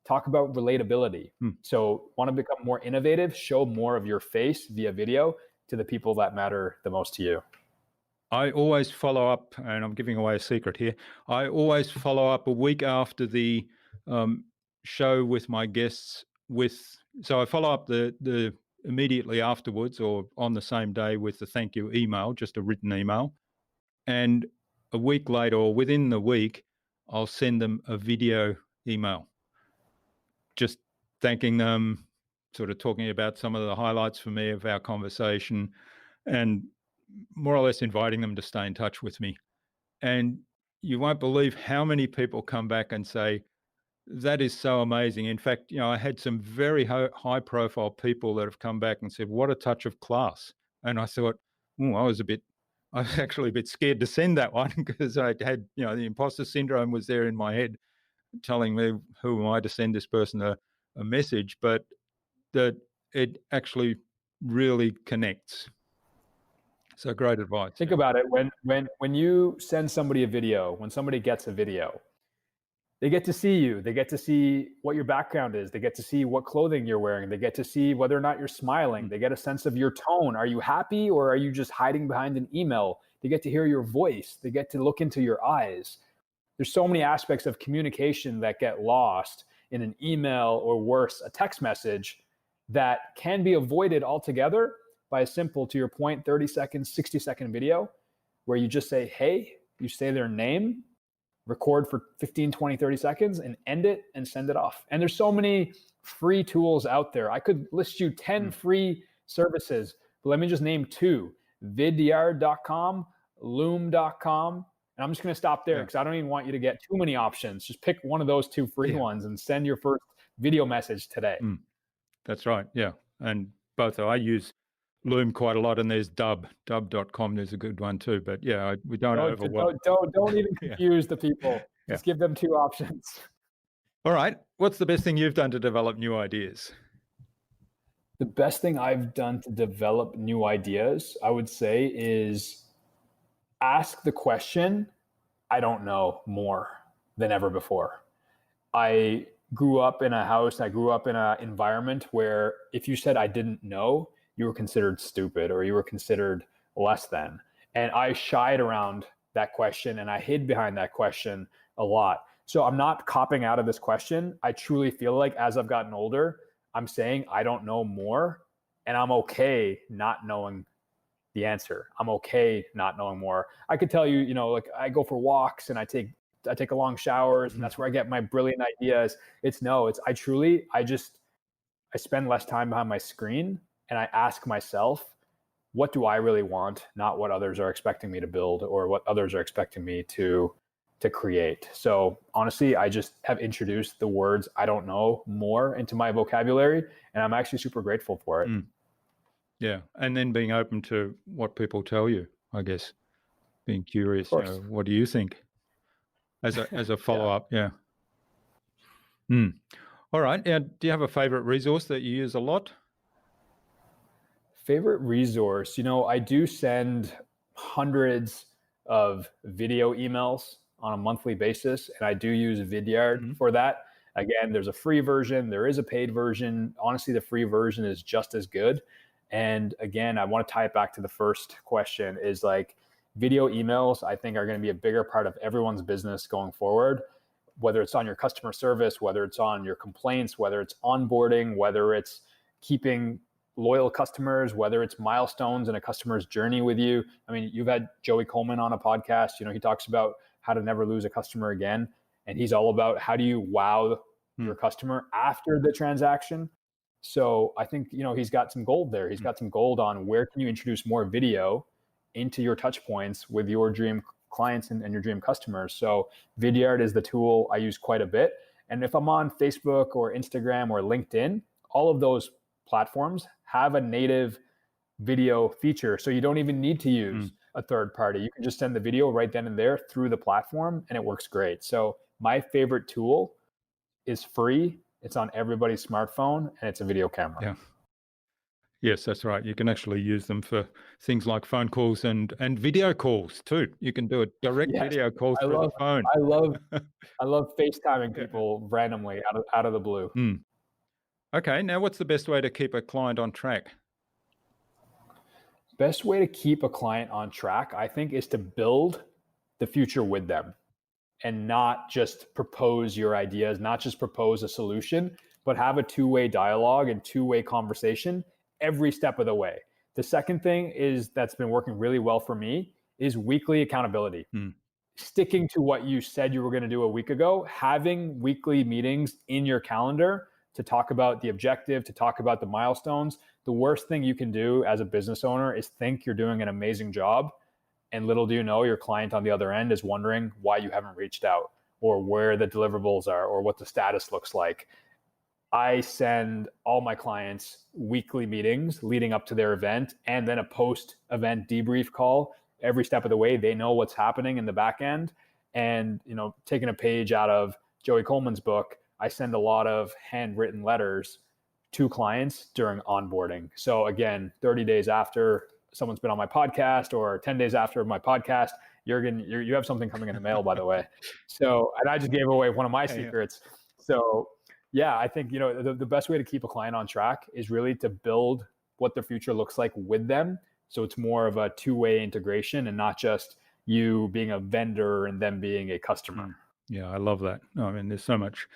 Talk about relatability. So want to become more innovative, show more of your face via video to the people that matter the most to you. I always follow up, and I'm giving away a secret here. I always follow up a week after the show with my guests so I follow up the immediately afterwards or on the same day with the thank you email, just a written email. And a week later or within the week, I'll send them a video email, just thanking them, sort of talking about some of the highlights for me of our conversation and more or less inviting them to stay in touch with me. And you won't believe how many people come back and say, that is so amazing. In fact, I had some very high profile people that have come back and said, what a touch of class. And I thought, I was actually a bit scared to send that one because I had, the imposter syndrome was there in my head telling me, who am I to send this person a message? But that it actually really connects. So great advice. Think about it. When you send somebody a video, when somebody gets a video, They get to see you. They get to see what your background is. They get to see what clothing you're wearing. They get to see whether or not you're smiling. They get a sense of your tone. Are you happy or are you just hiding behind an email? They get to hear your voice. They get to look into your eyes. There's so many aspects of communication that get lost in an email or worse, a text message that can be avoided altogether by a simple, to your point, 30-second, 60-second video where you just say, hey, you say their name, record for 15, 20, 30 seconds and end it and send it off. And there's so many free tools out there. I could list you 10 free services, but let me just name 2, vidyard.com, loom.com. And I'm just going to stop there because I don't even want you to get too many options. Just pick one of those 2 free ones and send your first video message today. That's right. Yeah. And both, I use Loom quite a lot, and there's dub.com. There's a good one too, but we don't overwhelm. Don't even confuse the people. Just give them 2 options. All right. What's the best thing you've done to develop new ideas? The best thing I've done to develop new ideas, I would say, is ask the question, I don't know, more than ever before. I grew up in a house, I grew up in an environment where if you said I didn't know, you were considered stupid or you were considered less than. And I shied around that question and I hid behind that question a lot. So I'm not copping out of this question. I truly feel like as I've gotten older, I'm saying I don't know more, and I'm okay not knowing the answer. I'm okay not knowing more. I could tell you, like I go for walks and I take long showers and that's where I get my brilliant ideas. I spend less time behind my screen and I ask myself, what do I really want? Not what others are expecting me to build or what others are expecting me to create. So honestly, I just have introduced the words I don't know more into my vocabulary, and I'm actually super grateful for it. Yeah. And then being open to what people tell you, I guess, being curious, what do you think as a follow-up? Yeah. All right. And do you have a favorite resource that you use a lot? Favorite resource? I do send hundreds of video emails on a monthly basis, and I do use Vidyard for that. Again, there's a free version, there is a paid version. Honestly, the free version is just as good. And again, I want to tie it back to the first question, is like video emails, I think, are going to be a bigger part of everyone's business going forward, whether it's on your customer service, whether it's on your complaints, whether it's onboarding, whether it's keeping loyal customers, whether it's milestones in a customer's journey with you. I mean, you've had Joey Coleman on a podcast, he talks about how to never lose a customer again. And he's all about how do you wow your customer after the transaction. So I think, he's got some gold there. He's got some gold on where can you introduce more video into your touch points with your dream clients and your dream customers. So Vidyard is the tool I use quite a bit. And if I'm on Facebook or Instagram or LinkedIn, all of those platforms have a native video feature. So you don't even need to use a third party. You can just send the video right then and there through the platform and it works great. So my favorite tool is free. It's on everybody's smartphone and it's a video camera. Yeah. Yes, that's right. You can actually use them for things like phone calls and video calls too. You can do a direct video calls through the phone. I love FaceTiming people randomly out of the blue. Okay, now what's the best way to keep a client on track? Best way to keep a client on track, I think, is to build the future with them and not just propose your ideas, not just propose a solution, but have a two-way dialogue and two-way conversation every step of the way. The second thing is that's been working really well for me is weekly accountability. Sticking to what you said you were going to do a week ago, having weekly meetings in your calendar to talk about the objective, to talk about the milestones. The worst thing you can do as a business owner is think you're doing an amazing job. And little do you know, your client on the other end is wondering why you haven't reached out or where the deliverables are or what the status looks like. I send all my clients weekly meetings leading up to their event and then a post-event debrief call every step of the way. They know what's happening in the back end. And, taking a page out of Joey Coleman's book, I send a lot of handwritten letters to clients during onboarding. So again, 30 days after someone's been on my podcast, or 10 days after my podcast, Jurgen, you have something coming in the mail, by the way. So, and I just gave away one of my secrets. So yeah, I think, the best way to keep a client on track is really to build what the future looks like with them. So it's more of a two-way integration and not just you being a vendor and them being a customer. Yeah, I love that. I mean, there's so much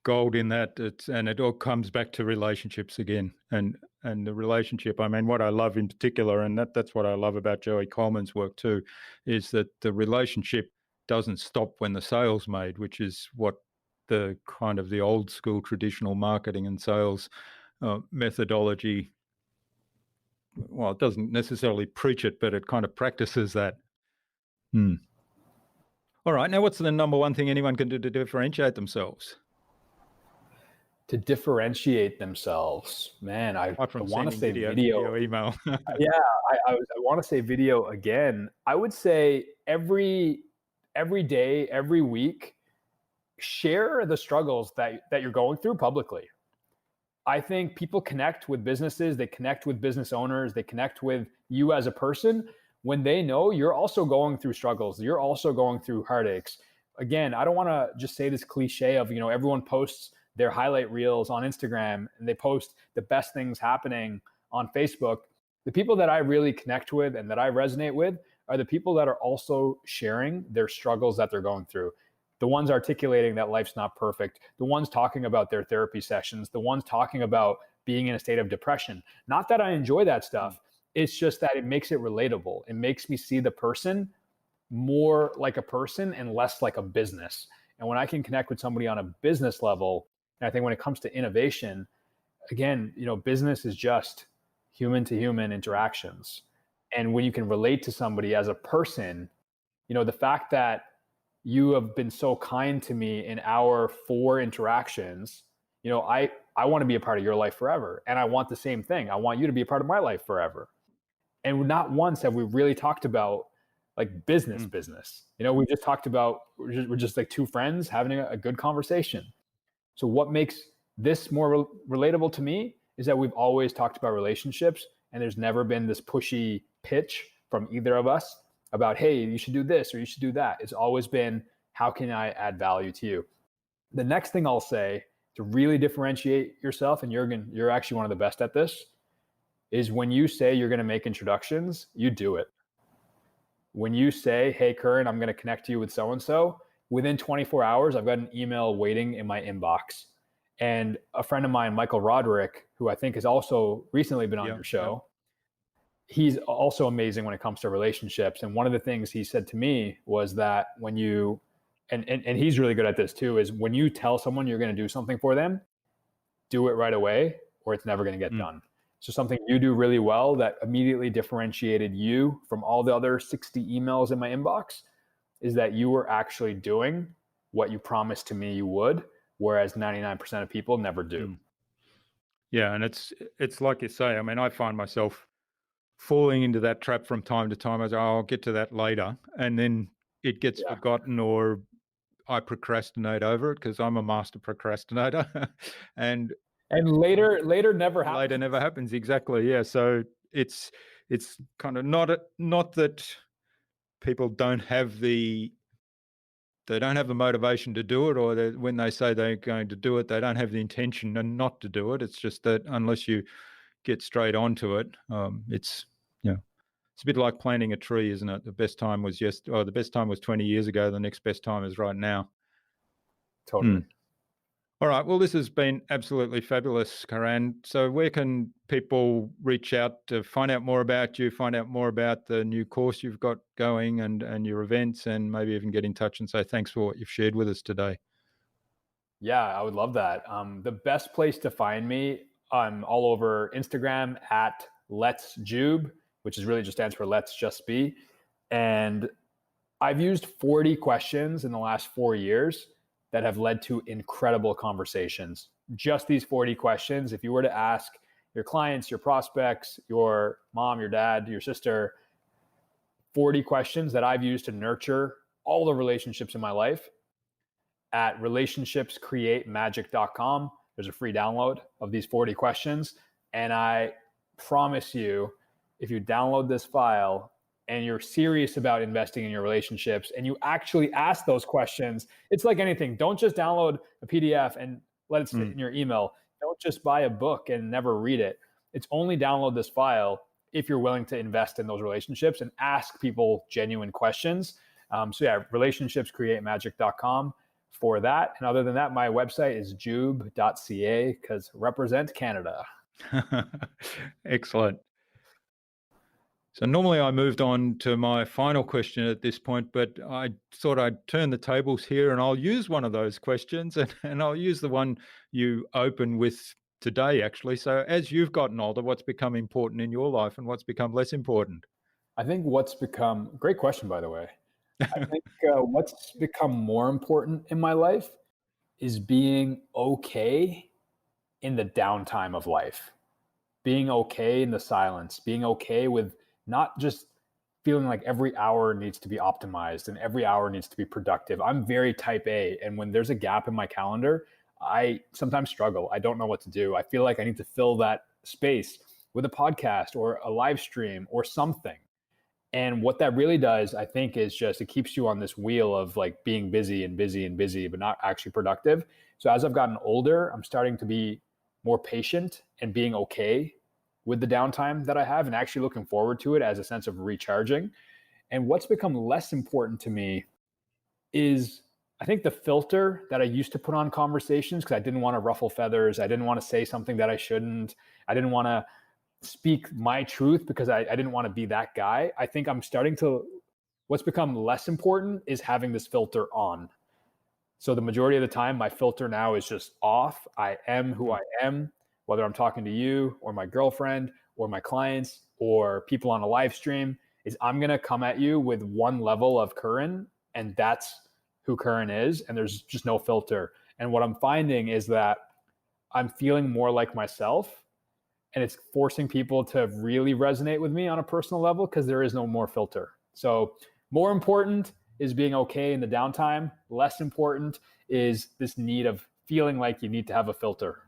gold in that. And it all comes back to relationships again. And the relationship, I mean, what I love in particular, and that's what I love about Joey Coleman's work too, is that the relationship doesn't stop when the sale's made, which is what the kind of the old school traditional marketing and sales methodology, well, it doesn't necessarily preach it, but it kind of practices that. All right. Now, what's the number one thing anyone can do to differentiate themselves? To differentiate themselves, man, I want to say video email. Yeah, I want to say video again. I would say every day, every week, share the struggles that you're going through publicly. I think people connect with businesses, they connect with business owners, they connect with you as a person when they know you're also going through struggles, you're also going through heartaches. Again, I don't want to just say this cliche of, everyone posts their highlight reels on Instagram and they post the best things happening on Facebook. The people that I really connect with and that I resonate with are the people that are also sharing their struggles that they're going through. The ones articulating that life's not perfect, the ones talking about their therapy sessions, the ones talking about being in a state of depression. Not that I enjoy that stuff. It's just that it makes it relatable. It makes me see the person more like a person and less like a business. And when I can connect with somebody on a business level, and I think when it comes to innovation, again, business is just human to human interactions. And when you can relate to somebody as a person, the fact that you have been so kind to me in our 4 interactions, I want to be a part of your life forever. And I want the same thing. I want you to be a part of my life forever. And not once have we really talked about like business. We just talked about, we're just like 2 friends having a good conversation. So what makes this more relatable to me is that we've always talked about relationships, and there's never been this pushy pitch from either of us about, hey, you should do this or you should do that. It's always been, how can I add value to you? The next thing I'll say to really differentiate yourself, and Jurgen, you're actually one of the best at this, is when you say you're going to make introductions, you do it. When you say, hey, Karan, I'm going to connect you with so-and-so, within 24 hours, I've got an email waiting in my inbox. And a friend of mine, Michael Roderick, who I think has also recently been on your show, he's also amazing when it comes to relationships. And one of the things he said to me was that when you, and he's really good at this too, is when you tell someone you're going to do something for them, do it right away or it's never going to get done. So something you do really well that immediately differentiated you from all the other 60 emails in my inbox is that you were actually doing what you promised to me you would, whereas 99% of people never do. Yeah, and it's like you say, I mean, I find myself falling into that trap from time to time. I say, I'll get to that later. And then it gets forgotten, or I procrastinate over it because I'm a master procrastinator. and later never happens. Later never happens, exactly. Yeah. So it's kind of not that people don't have the motivation to do it, or when they say they're going to do it, they don't have the intention and not to do it. It's just that unless you get straight onto it, it's a bit like planting a tree, isn't it? The best time was the best time was 20 years ago. The next best time is right now. Totally. All right. Well, this has been absolutely fabulous, Karan. So where can people reach out to find out more about you, find out more about the new course you've got going and your events, and maybe even get in touch and say thanks for what you've shared with us today? Yeah, I would love that. The best place to find me, I'm all over Instagram at Let's Jube, which is really just stands for Let's Just Be. And I've used 40 questions in the last 4 years that have led to incredible conversations. Just these 40 questions, if you were to ask your clients, your prospects, your mom, your dad, your sister, 40 questions that I've used to nurture all the relationships in my life, at relationshipscreatemagic.com. There's a free download of these 40 questions. And I promise you, if you download this file and you're serious about investing in your relationships and you actually ask those questions, it's like anything. Don't just download a PDF and let it sit in your email. Don't just buy a book and never read it. It's only download this file if you're willing to invest in those relationships and ask people genuine questions. So yeah, relationshipscreatemagic.com for that. And other than that, my website is jube.ca, because represent Canada. Excellent. So normally I moved on to my final question at this point, but I thought I'd turn the tables here and I'll use one of those questions and I'll use the one you open with today, actually. So as you've gotten older, what's become important in your life and what's become less important? I think great question, by the way. I think what's become more important in my life is being okay in the downtime of life, being okay in the silence, being okay with not just feeling like every hour needs to be optimized and every hour needs to be productive. I'm very type A. And when there's a gap in my calendar, I sometimes struggle. I don't know what to do. I feel like I need to fill that space with a podcast or a live stream or something. And what that really does, I think, is just it keeps you on this wheel of like being busy and busy and busy, but not actually productive. So as I've gotten older, I'm starting to be more patient and being okay with the downtime that I have and actually looking forward to it as a sense of recharging. And what's become less important to me is, I think, the filter that I used to put on conversations, because I didn't want to ruffle feathers. I didn't want to say something that I shouldn't. I didn't want to speak my truth because I didn't want to be that guy. I think what's become less important is having this filter on. So the majority of the time, my filter now is just off. I am who I am, whether I'm talking to you or my girlfriend or my clients or people on a live stream, is I'm going to come at you with one level of Karan, and that's who Karan is. And there's just no filter. And what I'm finding is that I'm feeling more like myself, and it's forcing people to really resonate with me on a personal level because there is no more filter. So more important is being okay in the downtime. Less important is this need of feeling like you need to have a filter.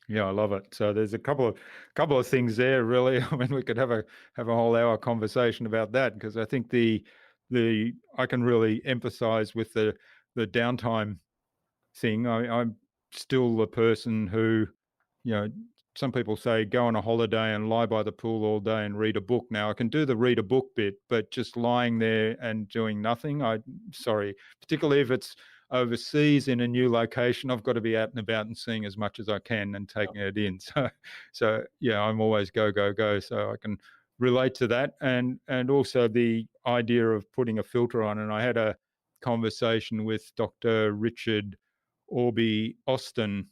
Yeah, I love it. So there's a couple of things there, really. I mean, we could have a whole hour conversation about that, because I think I can really emphasize with the downtime thing. I'm still the person who, some people say go on a holiday and lie by the pool all day and read a book. Now, I can do the read a book bit, but just lying there and doing nothing, particularly if it's overseas in a new location, I've got to be out and about and seeing as much as I can and taking it in. So yeah, I'm always go, go, go. So I can relate to that. And also the idea of putting a filter on. And I had a conversation with Dr. Richard Orby Austin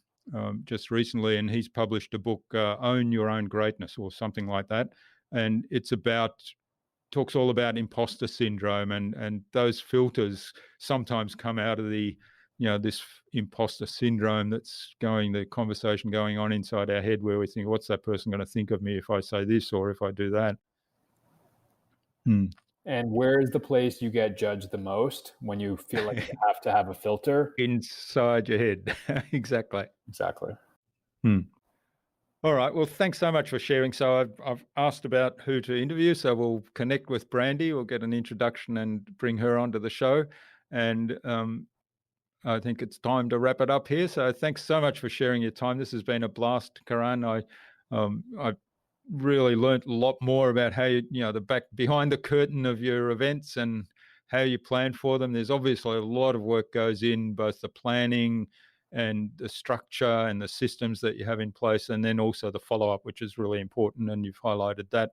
just recently, and he's published a book, Own Your Own Greatness, or something like that. And it's talks all about imposter syndrome, and those filters sometimes come out of this imposter syndrome the conversation going on inside our head, where we think, what's that person going to think of me if I say this or if I do that? And where is the place you get judged the most when you feel like you have to have a filter? Inside your head. Exactly. All right. Well, thanks so much for sharing. So I've asked about who to interview. So we'll connect with Brandy. We'll get an introduction and bring her onto the show. And I think it's time to wrap it up here. So thanks so much for sharing your time. This has been a blast, Karan. I really learnt a lot more about how the behind the curtain of your events and how you plan for them. There's obviously a lot of work goes in, both the planning and the structure and the systems that you have in place, and then also the follow-up, which is really important, and you've highlighted that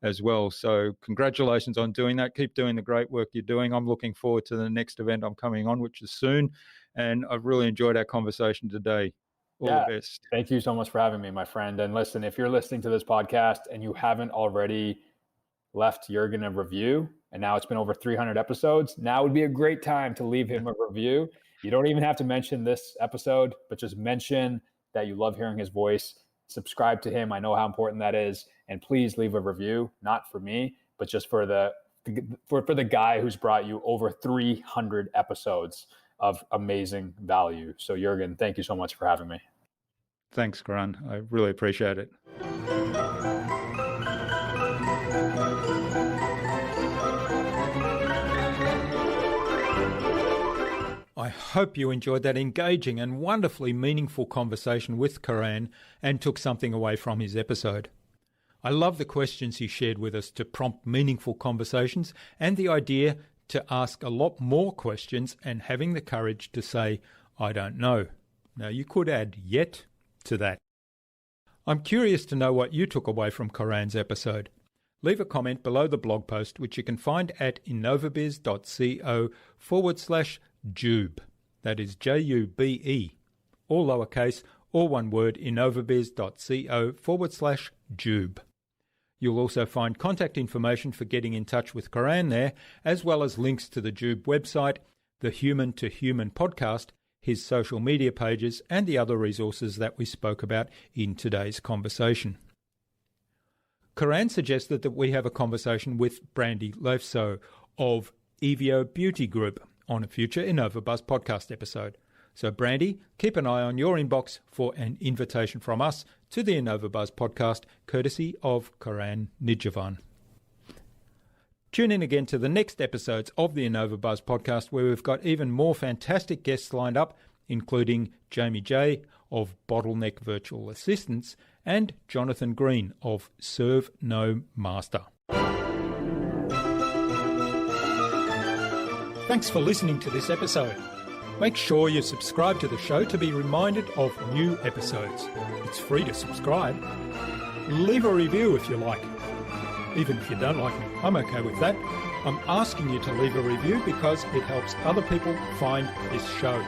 as well. So congratulations on doing that. Keep doing the great work you're doing. I'm looking forward to the next event I'm coming on, which is soon, and I've really enjoyed our conversation today. All the best. Thank you so much for having me, my friend. And listen, if you're listening to this podcast and you haven't already left Jurgen a review, and now it's been over 300 episodes, now would be a great time to leave him a review. You don't even have to mention this episode, but just mention that you love hearing his voice. Subscribe to him. I know how important that is. And please leave a review, not for me, but just for the guy who's brought you over 300 episodes of amazing value. So Jurgen, thank you so much for having me. Thanks, Karan. I really appreciate it. I hope you enjoyed that engaging and wonderfully meaningful conversation with Karan and took something away from his episode. I love the questions he shared with us to prompt meaningful conversations and the idea to ask a lot more questions and having the courage to say, I don't know. Now you could add yet to that. I'm curious to know what you took away from Karan's episode. Leave a comment below the blog post, which you can find at innovabiz.co/Jube. That is Jube, all lowercase, all one word, innovabiz.co/Jube. You'll also find contact information for getting in touch with Karan there, as well as links to the Jube website, the Human to Human podcast, his social media pages, and the other resources that we spoke about in today's conversation. Karan suggested that we have a conversation with Brandy Lefso of Evio Beauty Group on a future InnovaBuzz podcast episode. So Brandy, keep an eye on your inbox for an invitation from us to the InnovaBuzz podcast, courtesy of Karan Nijhawan. Tune in again to the next episodes of the InnovaBuzz podcast, where we've got even more fantastic guests lined up, including Jamie J. of Bottleneck Virtual Assistants and Jonathan Green of Serve No Master. Thanks for listening to this episode. Make sure you subscribe to the show to be reminded of new episodes. It's free to subscribe. Leave a review if you like. Even if you don't like me, I'm okay with that. I'm asking you to leave a review because it helps other people find this show.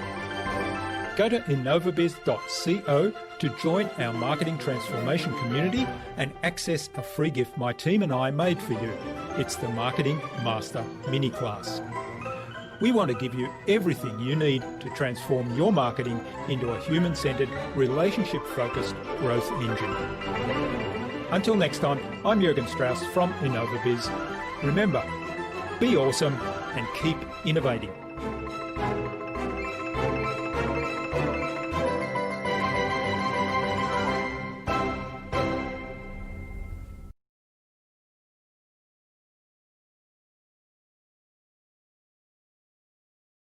Go to innovabiz.co to join our marketing transformation community and access a free gift my team and I made for you. It's the Marketing Master Mini Class. We want to give you everything you need to transform your marketing into a human-centered, relationship-focused growth engine. Until next time, I'm Jürgen Strauss from InnovaBiz. Remember, be awesome and keep innovating.